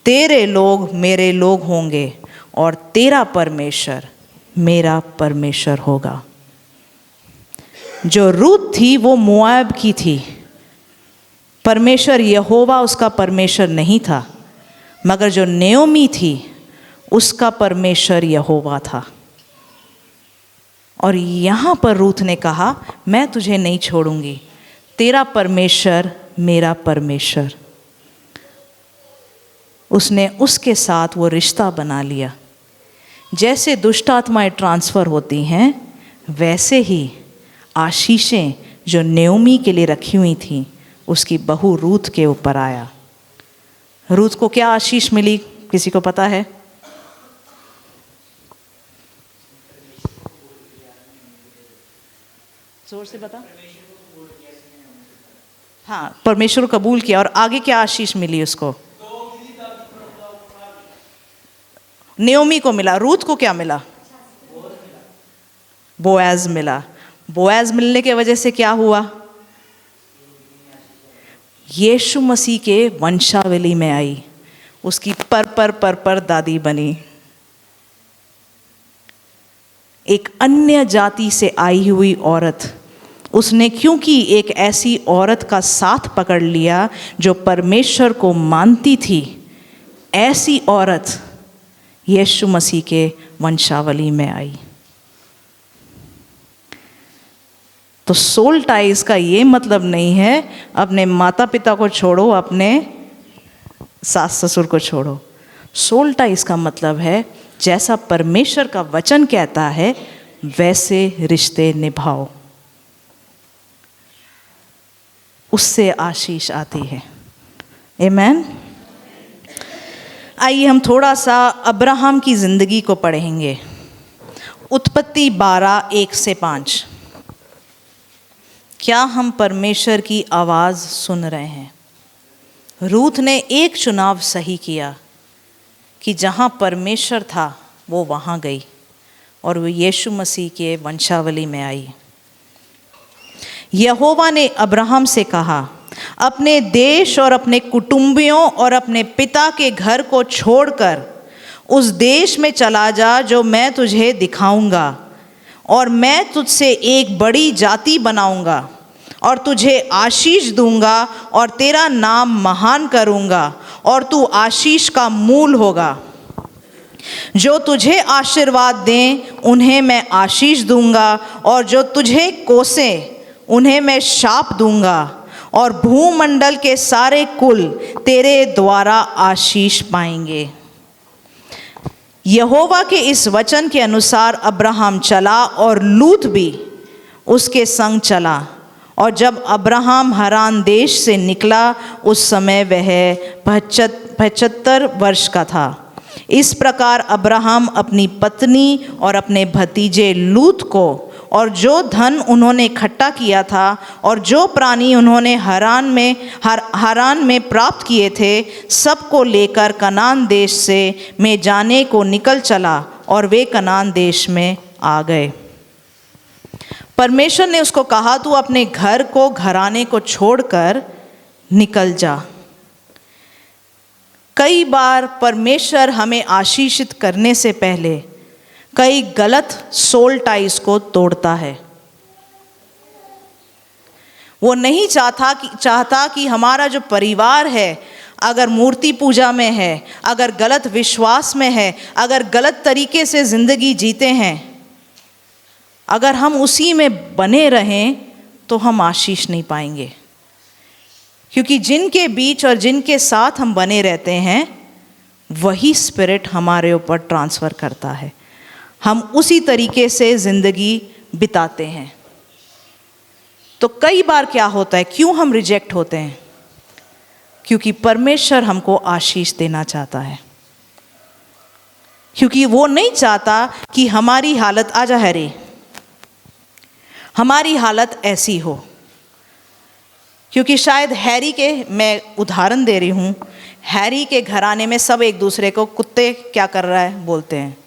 तेरे लोग मेरे लोग होंगे और तेरा परमेश्वर मेरा परमेश्वर होगा। जो रूत थी वो मोआब की थी। परमेश्वर यहोवा उसका परमेश्वर नहीं था, मगर जो नयोमी थी उसका परमेश्वर यहोवा था। और यहाँ पर रूत ने कहा, मैं तुझे नहीं छोड़ूंगी, तेरा परमेश्वर मेरा परमेश्वर। उसने उसके साथ वो रिश्ता बना लिया। जैसे दुष्ट आत्माएं ट्रांसफ़र होती हैं, वैसे ही आशीषें जो नयोमी के लिए रखी हुई थी उसकी बहू रूत के ऊपर आया। रूत को क्या आशीष मिली, किसी को पता है? जोर से बता। हाँ, परमेश्वर को कबूल किया। और आगे क्या आशीष मिली उसको? नयोमी को मिला। रूत को क्या मिला? बोएज मिला। बोएज मिलने के वजह से क्या हुआ? यीशु मसीह के वंशावली में आई, उसकी पर दादी बनी। एक अन्य जाति से आई हुई औरत, उसने क्योंकि एक ऐसी औरत का साथ पकड़ लिया जो परमेश्वर को मानती थी, ऐसी औरत यीशु मसीह के वंशावली में आई। तो सोल टाइज का ये मतलब नहीं है अपने माता पिता को छोड़ो, अपने सास ससुर को छोड़ो। सोल टाइज का मतलब है जैसा परमेश्वर का वचन कहता है वैसे रिश्ते निभाओ, उससे आशीष आती है। आमीन। आइए हम थोड़ा सा अब्राहम की ज़िंदगी को पढ़ेंगे। उत्पत्ति 12:1-5। क्या हम परमेश्वर की आवाज़ सुन रहे हैं? रूत ने एक चुनाव सही किया कि जहाँ परमेश्वर था वो वहाँ गई और वो यीशु मसीह के वंशावली में आई। यहोवा ने अब्राहम से कहा, अपने देश और अपने कुटुंबियों और अपने पिता के घर को छोड़कर उस देश में चला जा जो मैं तुझे दिखाऊंगा, और मैं तुझसे एक बड़ी जाति बनाऊंगा और तुझे आशीष दूंगा और तेरा नाम महान करूंगा और तू आशीष का मूल होगा। जो तुझे आशीर्वाद दें उन्हें मैं आशीष दूंगा और जो तुझे कोसें उन्हें मैं शाप दूंगा, और भूमंडल के सारे कुल तेरे द्वारा आशीष पाएंगे। यहोवा के इस वचन के अनुसार अब्राहम चला और लूत भी उसके संग चला। और जब अब्राहम हरान देश से निकला उस समय वह 75 वर्ष का था। इस प्रकार अब्राहम अपनी पत्नी और अपने भतीजे लूत को और जो धन उन्होंने इकट्ठा किया था और जो प्राणी उन्होंने हारान में प्राप्त किए थे, सबको लेकर कनान देश में जाने को निकल चला और वे कनान देश में आ गए। परमेश्वर ने उसको कहा, तू अपने घर को घराने को छोड़कर निकल जा। कई बार परमेश्वर हमें आशीषित करने से पहले कई गलत सोल टाइज को तोड़ता है। वो नहीं चाहता कि हमारा जो परिवार है, अगर मूर्ति पूजा में है, अगर गलत विश्वास में है, अगर गलत तरीके से ज़िंदगी जीते हैं, अगर हम उसी में बने रहें तो हम आशीष नहीं पाएंगे। क्योंकि जिनके बीच और जिनके साथ हम बने रहते हैं वही स्पिरिट हमारे ऊपर ट्रांसफ़र करता है। हम उसी तरीके से ज़िंदगी बिताते हैं। तो कई बार क्या होता है, क्यों हम रिजेक्ट होते हैं? क्योंकि परमेश्वर हमको आशीष देना चाहता है। क्योंकि वो नहीं चाहता कि हमारी हालत, आजा हैरी, हमारी हालत ऐसी हो। क्योंकि शायद हैरी के, मैं उदाहरण दे रही हूँ, हैरी के घराने में सब एक दूसरे को कुत्ते क्या कर रहा है बोलते हैं,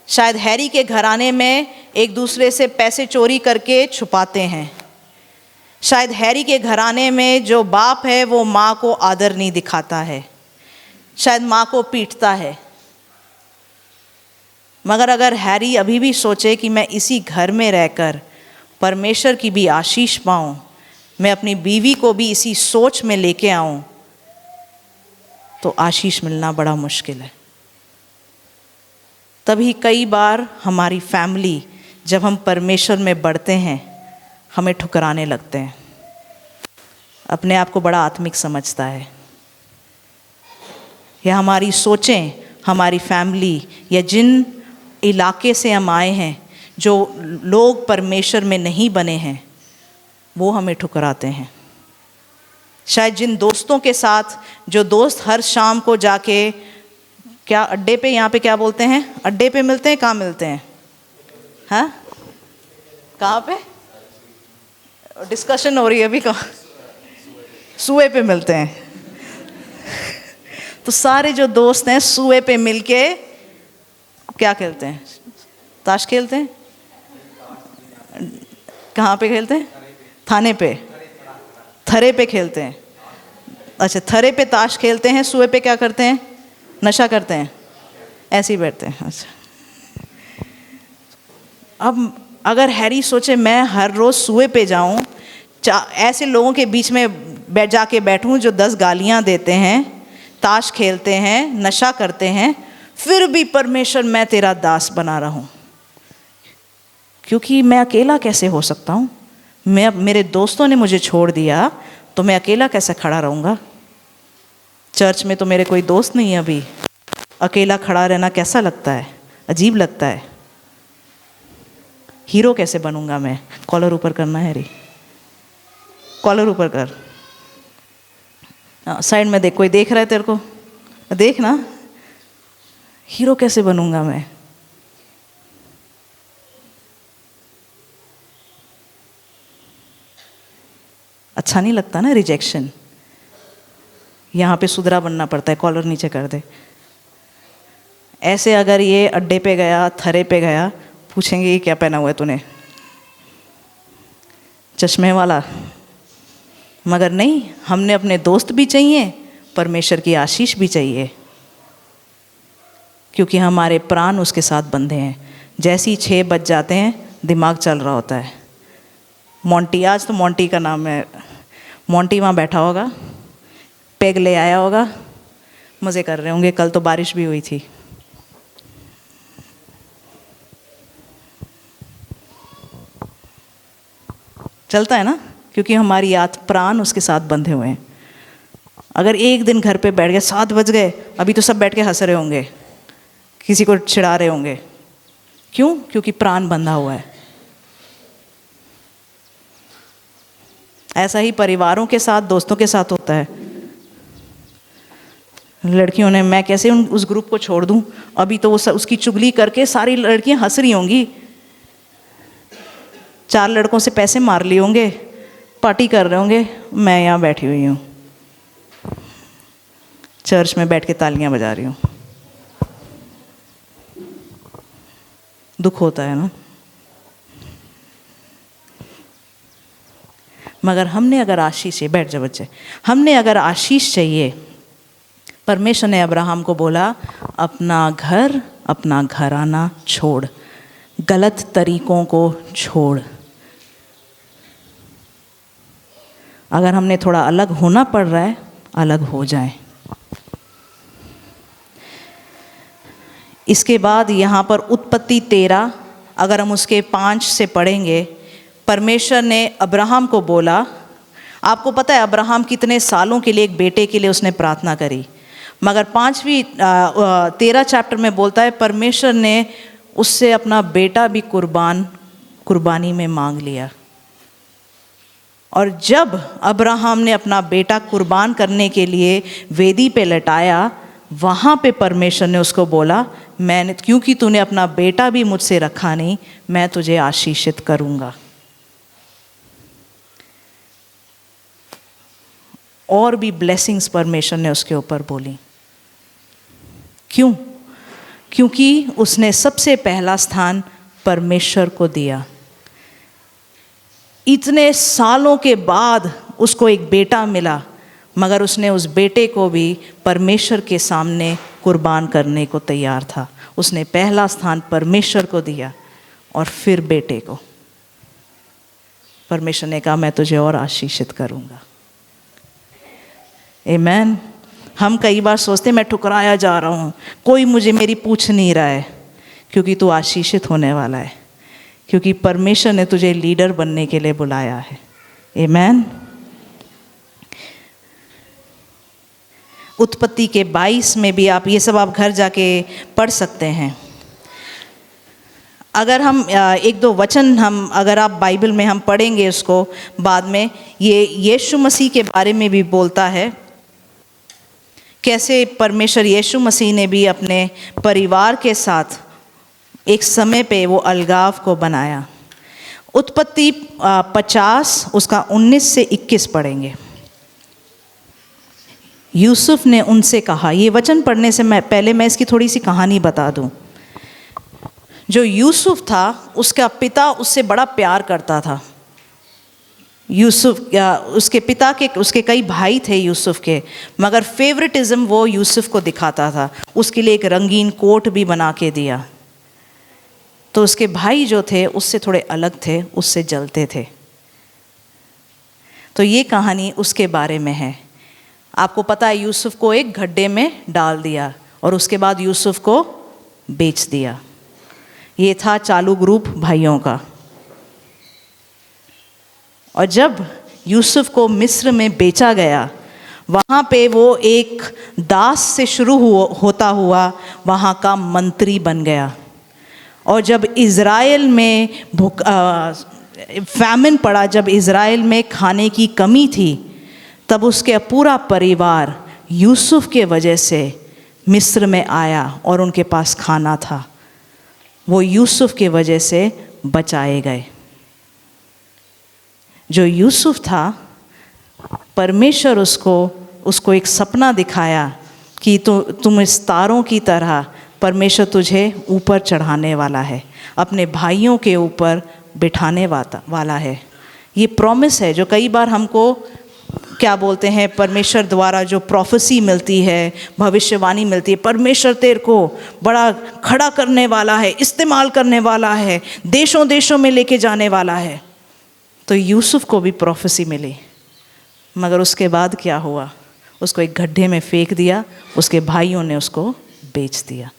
शायद हैरी के घराने में एक दूसरे से पैसे चोरी करके छुपाते हैं। शायद हैरी के घराने में जो बाप है वो माँ को आदर नहीं दिखाता है, शायद माँ को पीटता है। मगर अगर हैरी अभी भी सोचे कि मैं इसी घर में रहकर परमेश्वर की भी आशीष पाऊँ, मैं अपनी बीवी को भी इसी सोच में लेके आऊँ, तो आशीष मिलना बड़ा मुश्किल है। तभी कई बार हमारी फैमिली जब हम परमेश्वर में बढ़ते हैं हमें ठुकराने लगते हैं, अपने आप को बड़ा आत्मिक समझता है, या हमारी सोचें, हमारी फैमिली या जिन इलाके से हम आए हैं, जो लोग परमेश्वर में नहीं बने हैं, वो हमें ठुकराते हैं। शायद जिन दोस्तों के साथ, जो दोस्त हर शाम को जाके क्या अड्डे पे, यहाँ पे क्या बोलते हैं, अड्डे पे मिलते हैं, कहाँ मिलते हैं, हाँ कहाँ पे डिस्कशन हो रही है अभी, कहाँ, सुए पे मिलते हैं। तो सारे जो दोस्त हैं सुए पे मिलके क्या खेलते हैं, ताश खेलते हैं। कहाँ पे खेलते हैं, थाने पे, थरे पे खेलते हैं। अच्छा, थरे पे ताश खेलते हैं, सुए पे क्या करते हैं, नशा करते हैं, ऐसे ही बैठते हैं। अच्छा, अब अगर हैरी सोचे मैं हर रोज़ सुए पे जाऊं, ऐसे लोगों के बीच में जाके बैठूं जो 10 गालियां देते हैं, ताश खेलते हैं, नशा करते हैं, फिर भी परमेश्वर मैं तेरा दास बना रहा हूं, क्योंकि मैं अकेला कैसे हो सकता हूं, मेरे दोस्तों ने मुझे छोड़ दिया तो मैं अकेला कैसे खड़ा रहूँगा। चर्च में तो मेरे कोई दोस्त नहीं है, अभी अकेला खड़ा रहना कैसा लगता है, अजीब लगता है। हीरो कैसे बनूंगा मैं। कॉलर ऊपर करना है रे, कॉलर ऊपर कर। साइड में देख, कोई देख रहा है तेरे को, देख ना। हीरो कैसे बनूंगा मैं। अच्छा नहीं लगता ना रिजेक्शन। यहाँ पे सुधरा बनना पड़ता है, कॉलर नीचे कर दे। ऐसे अगर ये अड्डे पे गया, थरे पे गया, पूछेंगे ये क्या पहना हुआ है तूने, चश्मे वाला। मगर नहीं, हमने अपने दोस्त भी चाहिए, परमेश्वर की आशीष भी चाहिए, क्योंकि हमारे प्राण उसके साथ बंधे हैं। जैसे ही 6 बज जाते हैं दिमाग चल रहा होता है। मोंटी, आज तो मोंटी का नाम है, मोंटी वहाँ बैठा होगा, पेग ले आया होगा, मज़े कर रहे होंगे। कल तो बारिश भी हुई थी। चलता है ना, क्योंकि हमारी प्राण उसके साथ बंधे हुए हैं। अगर एक दिन घर पे बैठ गए, 7 बज गए, अभी तो सब बैठ के हंस रहे होंगे, किसी को चिढ़ा रहे होंगे। क्यों? क्योंकि प्राण बंधा हुआ है। ऐसा ही परिवारों के साथ, दोस्तों के साथ होता है। लड़कियों ने, मैं कैसे उस ग्रुप को छोड़ दूं, अभी तो वो उसकी चुगली करके सारी लड़कियां हंस रही होंगी, 4 लड़कों से पैसे मार लिए होंगे, पार्टी कर रहे होंगे, मैं यहाँ बैठी हुई हूँ चर्च में बैठ के तालियां बजा रही हूँ। दुख होता है ना। मगर हमने अगर आशीष चाहिए, बैठ जा बच्चे, हमने अगर आशीष चाहिए, परमेश्वर ने अब्राहम को बोला अपना घर, अपना घराना छोड़, गलत तरीकों को छोड़। अगर हमने थोड़ा अलग होना पड़ रहा है, अलग हो जाए। इसके बाद यहाँ पर उत्पत्ति 13, अगर हम उसके 5 से पढ़ेंगे, परमेश्वर ने अब्राहम को बोला, आपको पता है अब्राहम कितने सालों के लिए एक बेटे के लिए उसने प्रार्थना करी, मगर 13 चैप्टर में बोलता है परमेश्वर ने उससे अपना बेटा भी कुर्बानी में मांग लिया। और जब अब्राहम ने अपना बेटा कुर्बान करने के लिए वेदी पे लटाया, वहाँ पे परमेश्वर ने उसको बोला, मैंने, क्योंकि तूने अपना बेटा भी मुझसे रखा नहीं, मैं तुझे आशीषित करूँगा। और भी ब्लेसिंग्स परमेश्वर ने उसके ऊपर बोली। क्यों? क्योंकि उसने सबसे पहला स्थान परमेश्वर को दिया। इतने सालों के बाद उसको एक बेटा मिला, मगर उसने उस बेटे को भी परमेश्वर के सामने कुर्बान करने को तैयार था। उसने पहला स्थान परमेश्वर को दिया और फिर बेटे को। परमेश्वर ने कहा मैं तुझे और आशीषित करूंगा। आमीन। हम कई बार सोचते मैं ठुकराया जा रहा हूँ, कोई मुझे मेरी पूछ नहीं रहा है, क्योंकि तू आशीषित होने वाला है, क्योंकि परमेश्वर ने तुझे लीडर बनने के लिए बुलाया है। आमीन। उत्पत्ति के 22 में भी आप ये सब आप घर जाके पढ़ सकते हैं। अगर हम एक दो वचन हम अगर आप बाइबल में हम पढ़ेंगे उसको बाद में, ये यीशु मसीह के बारे में भी बोलता है, कैसे परमेश्वर यीशु मसीह ने भी अपने परिवार के साथ एक समय पे वो अलगाव को बनाया। उत्पत्ति 50 उसका 19 से 21 पढ़ेंगे। यूसुफ ने उनसे कहा, ये वचन पढ़ने से पहले मैं इसकी थोड़ी सी कहानी बता दूं। जो यूसुफ था उसका पिता उससे बड़ा प्यार करता था। यूसुफ उसके पिता के उसके कई भाई थे यूसुफ के, मगर फेवरेटिज्म वो यूसुफ को दिखाता था। उसके लिए एक रंगीन कोट भी बना के दिया। तो उसके भाई जो थे उससे थोड़े अलग थे, उससे जलते थे। तो ये कहानी उसके बारे में है। आपको पता है यूसुफ को एक गड्ढे में डाल दिया और उसके बाद यूसुफ को बेच दिया। ये था चालू ग्रुप भाइयों का। और जब यूसुफ को मिस्र में बेचा गया, वहाँ पे वो एक दास से शुरू होता हुआ वहाँ का मंत्री बन गया। और जब इज़राइल में फैमिन पड़ा, जब इज़राइल में खाने की कमी थी, तब उसके पूरा परिवार यूसुफ के वजह से मिस्र में आया और उनके पास खाना था। वो यूसुफ के वजह से बचाए गए। जो यूसुफ था, परमेश्वर उसको एक सपना दिखाया कि तुम इस तारों की तरह परमेश्वर तुझे ऊपर चढ़ाने वाला है, अपने भाइयों के ऊपर बिठाने वाला है। ये प्रॉमिस है जो कई बार हमको क्या बोलते हैं, परमेश्वर द्वारा जो प्रोफेसी मिलती है, भविष्यवाणी मिलती है, परमेश्वर तेरे को बड़ा खड़ा करने वाला है, इस्तेमाल करने वाला है, देशों देशों में लेके जाने वाला है। तो यूसुफ को भी प्रोफेसी मिली, मगर उसके बाद क्या हुआ? उसको एक गड्ढे में फेंक दिया, उसके भाइयों ने उसको बेच दिया।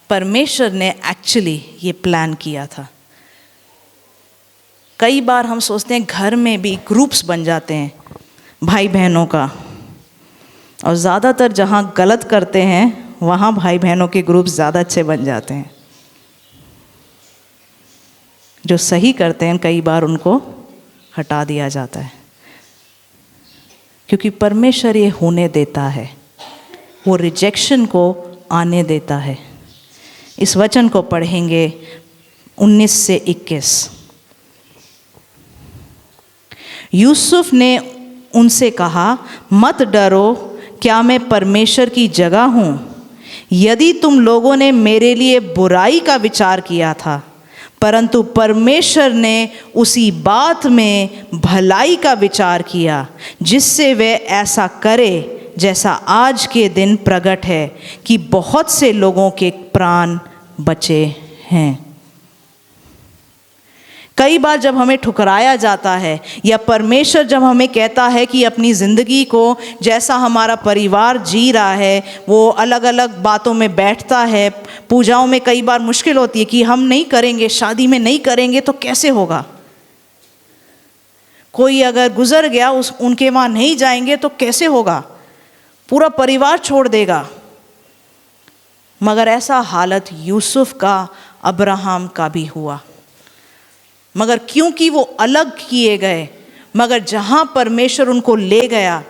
परमेश्वर ने एक्चुअली ये प्लान किया था। कई बार हम सोचते हैं घर में भी ग्रुप्स बन जाते हैं भाई बहनों का, और ज़्यादातर जहाँ गलत करते हैं वहाँ भाई बहनों के ग्रुप्स ज़्यादा अच्छे बन जाते हैं। जो सही करते हैं कई बार उनको हटा दिया जाता है, क्योंकि परमेश्वर ये होने देता है, वो रिजेक्शन को आने देता है। इस वचन को पढ़ेंगे 19 से 21। यूसुफ ने उनसे कहा, मत डरो, क्या मैं परमेश्वर की जगह हूँ? यदि तुम लोगों ने मेरे लिए बुराई का विचार किया था, परंतु परमेश्वर ने उसी बात में भलाई का विचार किया, जिससे वे ऐसा करे जैसा आज के दिन प्रकट है कि बहुत से लोगों के प्राण बचे हैं। कई बार जब हमें ठुकराया जाता है, या परमेश्वर जब हमें कहता है कि अपनी ज़िंदगी को जैसा हमारा परिवार जी रहा है, वो अलग अलग बातों में बैठता है, पूजाओं में कई बार मुश्किल होती है कि हम नहीं करेंगे, शादी में नहीं करेंगे तो कैसे होगा? कोई अगर गुजर गया उनके वहाँ नहीं जाएंगे तो कैसे होगा? पूरा परिवार छोड़ देगा। मगर ऐसा हालत यूसुफ का, अब्राहम का भी हुआ। मगर क्योंकि वो अलग किए गए, मगर जहाँ परमेश्वर उनको ले गया,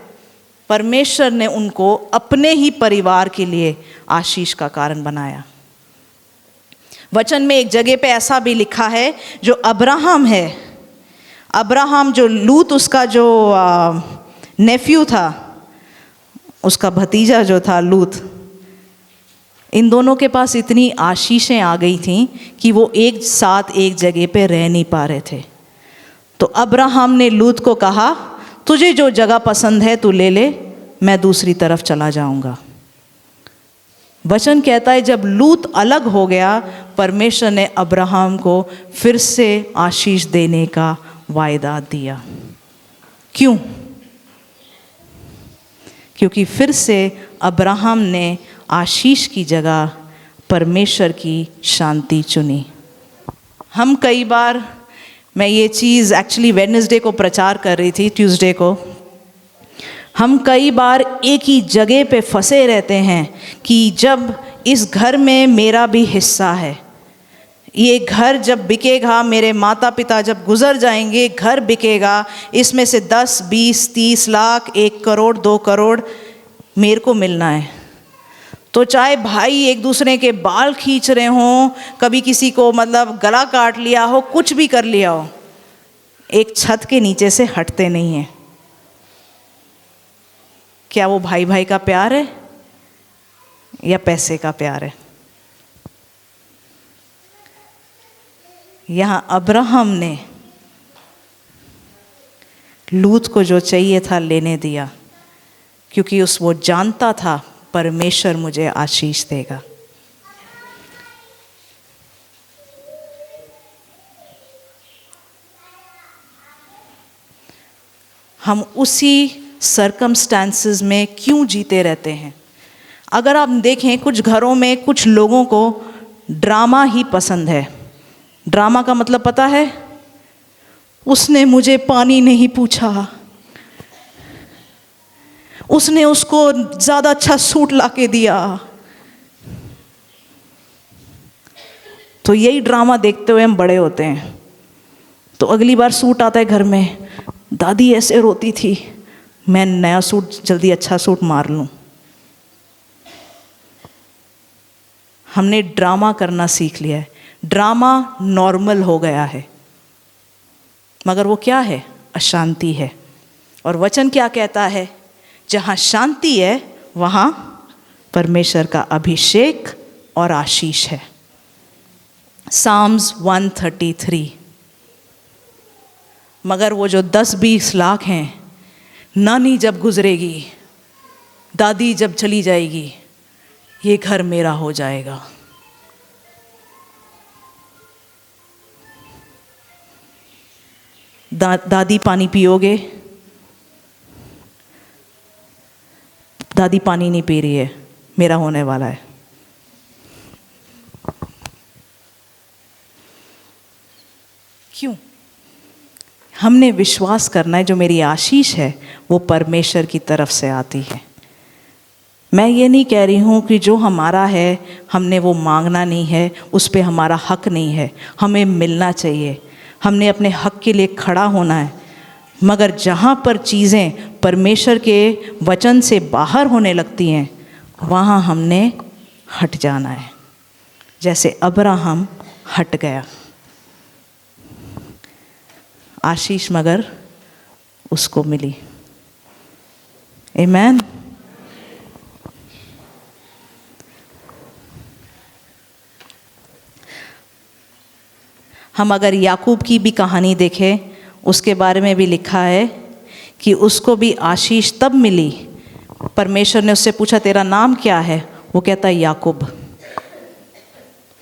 परमेश्वर ने उनको अपने ही परिवार के लिए आशीष का कारण बनाया। वचन में एक जगह पे ऐसा भी लिखा है, जो अब्राहम है, अब्राहम जो लूत उसका जो नेफ्यू था, उसका भतीजा जो था लूत, इन दोनों के पास इतनी आशीषें आ गई थीं कि वो एक साथ एक जगह पे रह नहीं पा रहे थे। तो अब्राहम ने लूत को कहा, तुझे जो जगह पसंद है तू ले ले, मैं दूसरी तरफ चला जाऊंगा। वचन कहता है जब लूत अलग हो गया, परमेश्वर ने अब्राहम को फिर से आशीष देने का वायदा दिया। क्यों? क्योंकि फिर से अब्राहम ने आशीष की जगह परमेश्वर की शांति चुनी। हम कई बार, मैं ये चीज़ एक्चुअली वेडनेसडे को प्रचार कर रही थी, ट्यूसडे को, हम कई बार एक ही जगह पे फंसे रहते हैं कि जब इस घर में मेरा भी हिस्सा है, ये घर जब बिकेगा, मेरे माता पिता जब गुजर जाएंगे, घर बिकेगा, इसमें से 10, 20, 30 लाख, 1 करोड़, 2 करोड़ मेरे को मिलना है। तो चाहे भाई एक दूसरे के बाल खींच रहे हों, कभी किसी को मतलब गला काट लिया हो, कुछ भी कर लिया हो, एक छत के नीचे से हटते नहीं हैं। क्या वो भाई भाई का प्यार है या पैसे का प्यार है? यहाँ अब्राहम ने लूत को जो चाहिए था लेने दिया, क्योंकि वो जानता था परमेश्वर मुझे आशीष देगा। हम उसी सर्कमस्टांसेस में क्यों जीते रहते हैं? अगर आप देखें, कुछ घरों में कुछ लोगों को ड्रामा ही पसंद है। ड्रामा का मतलब पता है? उसने मुझे पानी नहीं पूछा, उसने उसको ज़्यादा अच्छा सूट लाके दिया। तो यही ड्रामा देखते हुए हम बड़े होते हैं। तो अगली बार सूट आता है घर में, दादी ऐसे रोती थी, मैं नया सूट, जल्दी अच्छा सूट मार लूं। हमने ड्रामा करना सीख लिया है। ड्रामा नॉर्मल हो गया है, मगर वो क्या है? अशांति है। और वचन क्या कहता है? जहाँ शांति है वहाँ परमेश्वर का अभिषेक और आशीष है। साम्स 133। मगर वो जो 10-20 लाख हैं, नानी जब गुजरेगी, दादी जब चली जाएगी, ये घर मेरा हो जाएगा। दादी पानी पियोगे? दादी पानी नहीं पी रही है, मेरा होने वाला है। क्यों? हमने विश्वास करना है जो मेरी आशीष है वो परमेश्वर की तरफ से आती है। मैं ये नहीं कह रही हूँ कि जो हमारा है हमने वो मांगना नहीं है, उस पे हमारा हक नहीं है, हमें मिलना चाहिए, हमने अपने हक के लिए खड़ा होना है। मगर जहाँ पर चीज़ें परमेश्वर के वचन से बाहर होने लगती हैं, वहाँ हमने हट जाना है। जैसे अब्राहम हट गया, आशीष मगर उसको मिली। आमीन। हम अगर याकूब की भी कहानी देखें, उसके बारे में भी लिखा है कि उसको भी आशीष तब मिली, परमेश्वर ने उससे पूछा तेरा नाम क्या है? वो कहता है याकूब।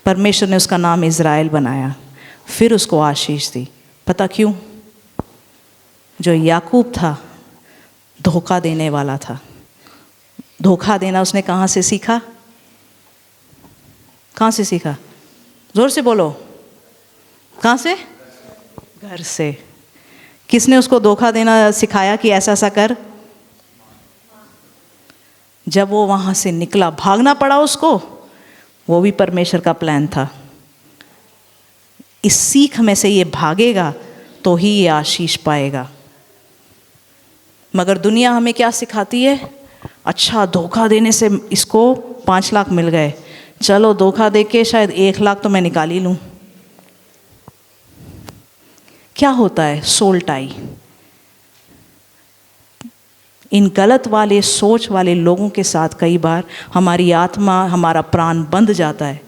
परमेश्वर ने उसका नाम इज़राइल बनाया, फिर उसको आशीष दी। पता क्यों? जो याकूब था धोखा देने वाला था। धोखा देना उसने कहाँ से सीखा? कहाँ से सीखा? जोर से बोलो। कहाँ से? घर से। किसने उसको धोखा देना सिखाया कि ऐसा ऐसा कर? जब वो वहाँ से निकला, भागना पड़ा उसको, वो भी परमेश्वर का प्लान था। इस सीख में से ये भागेगा तो ही ये आशीष पाएगा। मगर दुनिया हमें क्या सिखाती है? अच्छा, धोखा देने से इसको 5 लाख मिल गए, चलो धोखा दे के शायद 1 लाख तो मैं निकाल ही लूँ। क्या होता है? Soul tie. इन गलत वाले सोच वाले लोगों के साथ कई बार हमारी आत्मा, हमारा प्राण बंध जाता है।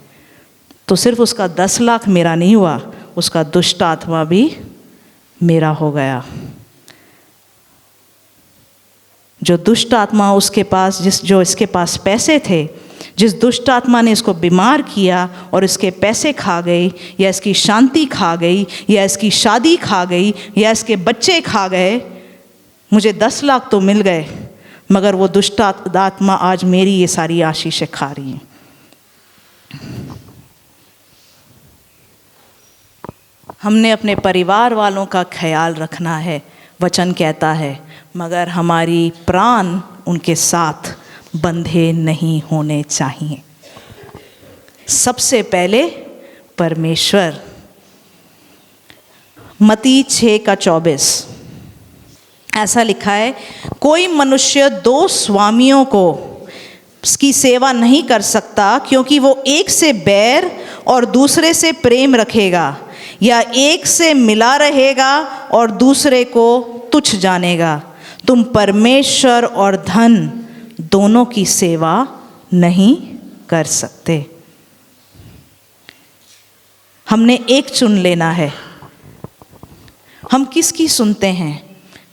तो सिर्फ उसका 10 लाख मेरा नहीं हुआ, उसका दुष्ट आत्मा भी मेरा हो गया। जो दुष्ट आत्मा उसके पास, जो इसके पास पैसे थे, जिस दुष्ट आत्मा ने इसको बीमार किया और इसके पैसे खा गई, या इसकी शांति खा गई, या इसकी शादी खा गई, या इसके बच्चे खा गए, मुझे 10 लाख तो मिल गए, मगर वो दुष्ट आत्मा आज मेरी ये सारी आशीषें खा रही है। हमने अपने परिवार वालों का ख्याल रखना है, वचन कहता है, मगर हमारी प्राण उनके साथ बंधे नहीं होने चाहिए। सबसे पहले परमेश्वर। मत्ती 6:24 ऐसा लिखा है, कोई मनुष्य 2 स्वामियों को की सेवा नहीं कर सकता, क्योंकि वो एक से बैर और दूसरे से प्रेम रखेगा, या एक से मिला रहेगा और दूसरे को तुच्छ जानेगा। तुम परमेश्वर और धन दोनों की सेवा नहीं कर सकते। हमने एक चुन लेना है। हम किसकी सुनते हैं?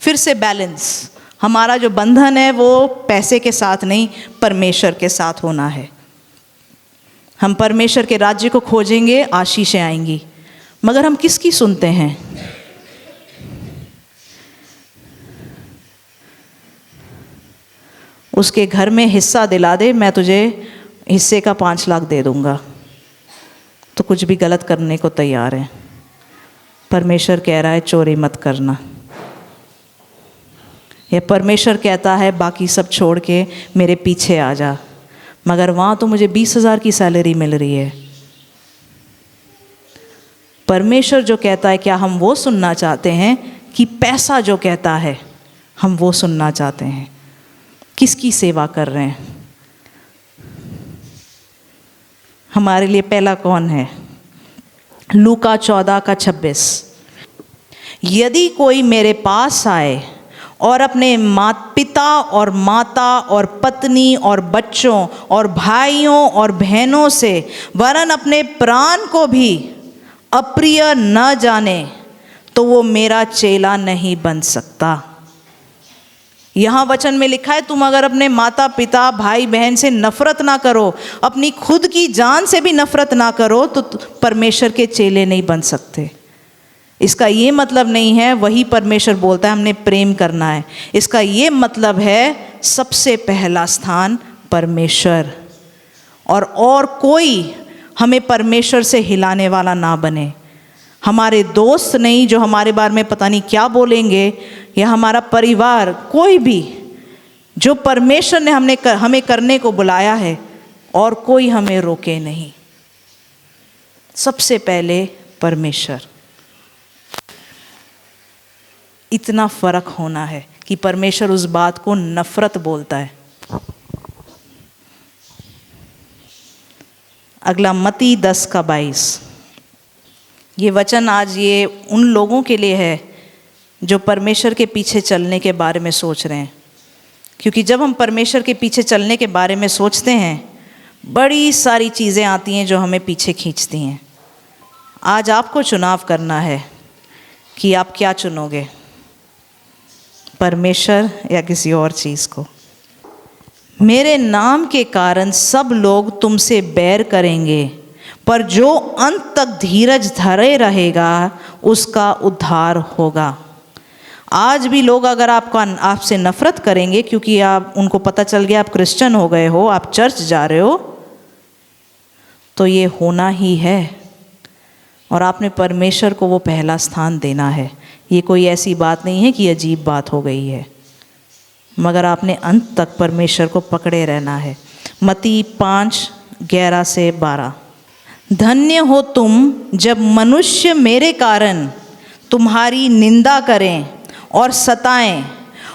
फिर से बैलेंस। हमारा जो बंधन है वो पैसे के साथ नहीं, परमेश्वर के साथ होना है। हम परमेश्वर के राज्य को खोजेंगे, आशीषें आएंगी, मगर हम किसकी सुनते हैं? उसके घर में हिस्सा दिला दे, मैं तुझे हिस्से का 5 लाख दे दूंगा, तो कुछ भी गलत करने को तैयार है। परमेश्वर कह रहा है चोरी मत करना, या परमेश्वर कहता है बाकी सब छोड़ के मेरे पीछे आ जा, मगर वहाँ तो मुझे 20,000 की सैलरी मिल रही है। परमेश्वर जो कहता है, क्या हम वो सुनना चाहते हैं कि पैसा जो कहता है हम वो सुनना चाहते हैं? किसकी सेवा कर रहे हैं? हमारे लिए पहला कौन है? लूका 14:26 यदि कोई मेरे पास आए और अपने पिता और माता और पत्नी और बच्चों और भाइयों और बहनों से वरन अपने प्राण को भी अप्रिय न जाने, तो वो मेरा चेला नहीं बन सकता। यहाँ वचन में लिखा है, तुम अगर अपने माता पिता भाई बहन से नफरत ना करो, अपनी खुद की जान से भी नफरत ना करो, तो परमेश्वर के चेले नहीं बन सकते। इसका ये मतलब नहीं है, वही परमेश्वर बोलता है हमने प्रेम करना है। इसका ये मतलब है सबसे पहला स्थान परमेश्वर, और कोई हमें परमेश्वर से हिलाने वाला ना बने। हमारे दोस्त नहीं जो हमारे बारे में पता नहीं क्या बोलेंगे, या हमारा परिवार, कोई भी जो परमेश्वर ने हमें करने को बुलाया है, और कोई हमें रोके नहीं। सबसे पहले परमेश्वर। इतना फर्क होना है कि परमेश्वर उस बात को नफरत बोलता है। अगला मत्ती 10:22 ये वचन आज ये उन लोगों के लिए है जो परमेश्वर के पीछे चलने के बारे में सोच रहे हैं। क्योंकि जब हम परमेश्वर के पीछे चलने के बारे में सोचते हैं, बड़ी सारी चीज़ें आती हैं जो हमें पीछे खींचती हैं। आज आपको चुनाव करना है कि आप क्या चुनोगे, परमेश्वर या किसी और चीज़ को। मेरे नाम के कारण सब लोग तुमसे बैर करेंगे, पर जो अंत तक धीरज धरे रहेगा उसका उद्धार होगा। आज भी लोग अगर आपसे नफरत करेंगे क्योंकि आप उनको पता चल गया आप क्रिश्चियन हो गए हो, आप चर्च जा रहे हो, तो ये होना ही है। और आपने परमेश्वर को वो पहला स्थान देना है। ये कोई ऐसी बात नहीं है कि अजीब बात हो गई है, मगर आपने अंत तक परमेश्वर को पकड़े रहना है। मत्ती 5:11-12 धन्य हो तुम जब मनुष्य मेरे कारण तुम्हारी निंदा करें और सताएं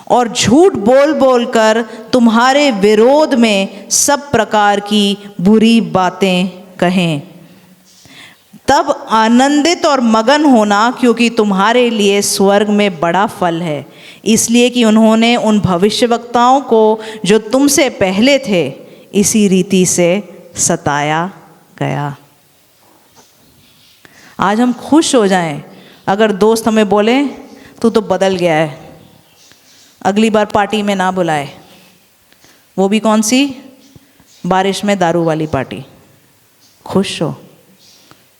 और झूठ बोल बोल कर तुम्हारे विरोध में सब प्रकार की बुरी बातें कहें। तब आनंदित और मगन होना, क्योंकि तुम्हारे लिए स्वर्ग में बड़ा फल है, इसलिए कि उन्होंने उन भविष्यवक्ताओं को जो तुमसे पहले थे इसी रीति से सताया गया। आज हम खुश हो जाएं अगर दोस्त हमें बोले तू तो बदल गया है, अगली बार पार्टी में ना बुलाए, वो भी कौन सी, बारिश में दारू वाली पार्टी। खुश हो,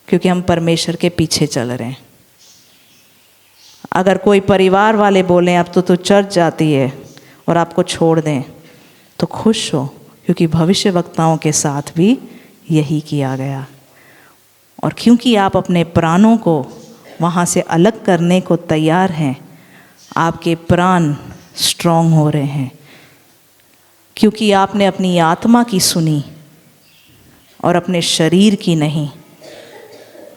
क्योंकि हम परमेश्वर के पीछे चल रहे हैं। अगर कोई परिवार वाले बोलें अब तो तू चर्च जाती है और आपको छोड़ दें, तो खुश हो, क्योंकि भविष्यवक्ताओं के साथ भी यही किया गया। और क्योंकि आप अपने प्राणों को वहाँ से अलग करने को तैयार हैं, आपके प्राण स्ट्रॉन्ग हो रहे हैं, क्योंकि आपने अपनी आत्मा की सुनी और अपने शरीर की नहीं।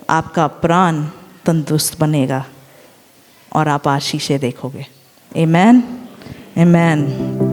आपका प्राण तंदुरुस्त बनेगा और आप आशीषें देखोगे। आमेन, आमेन।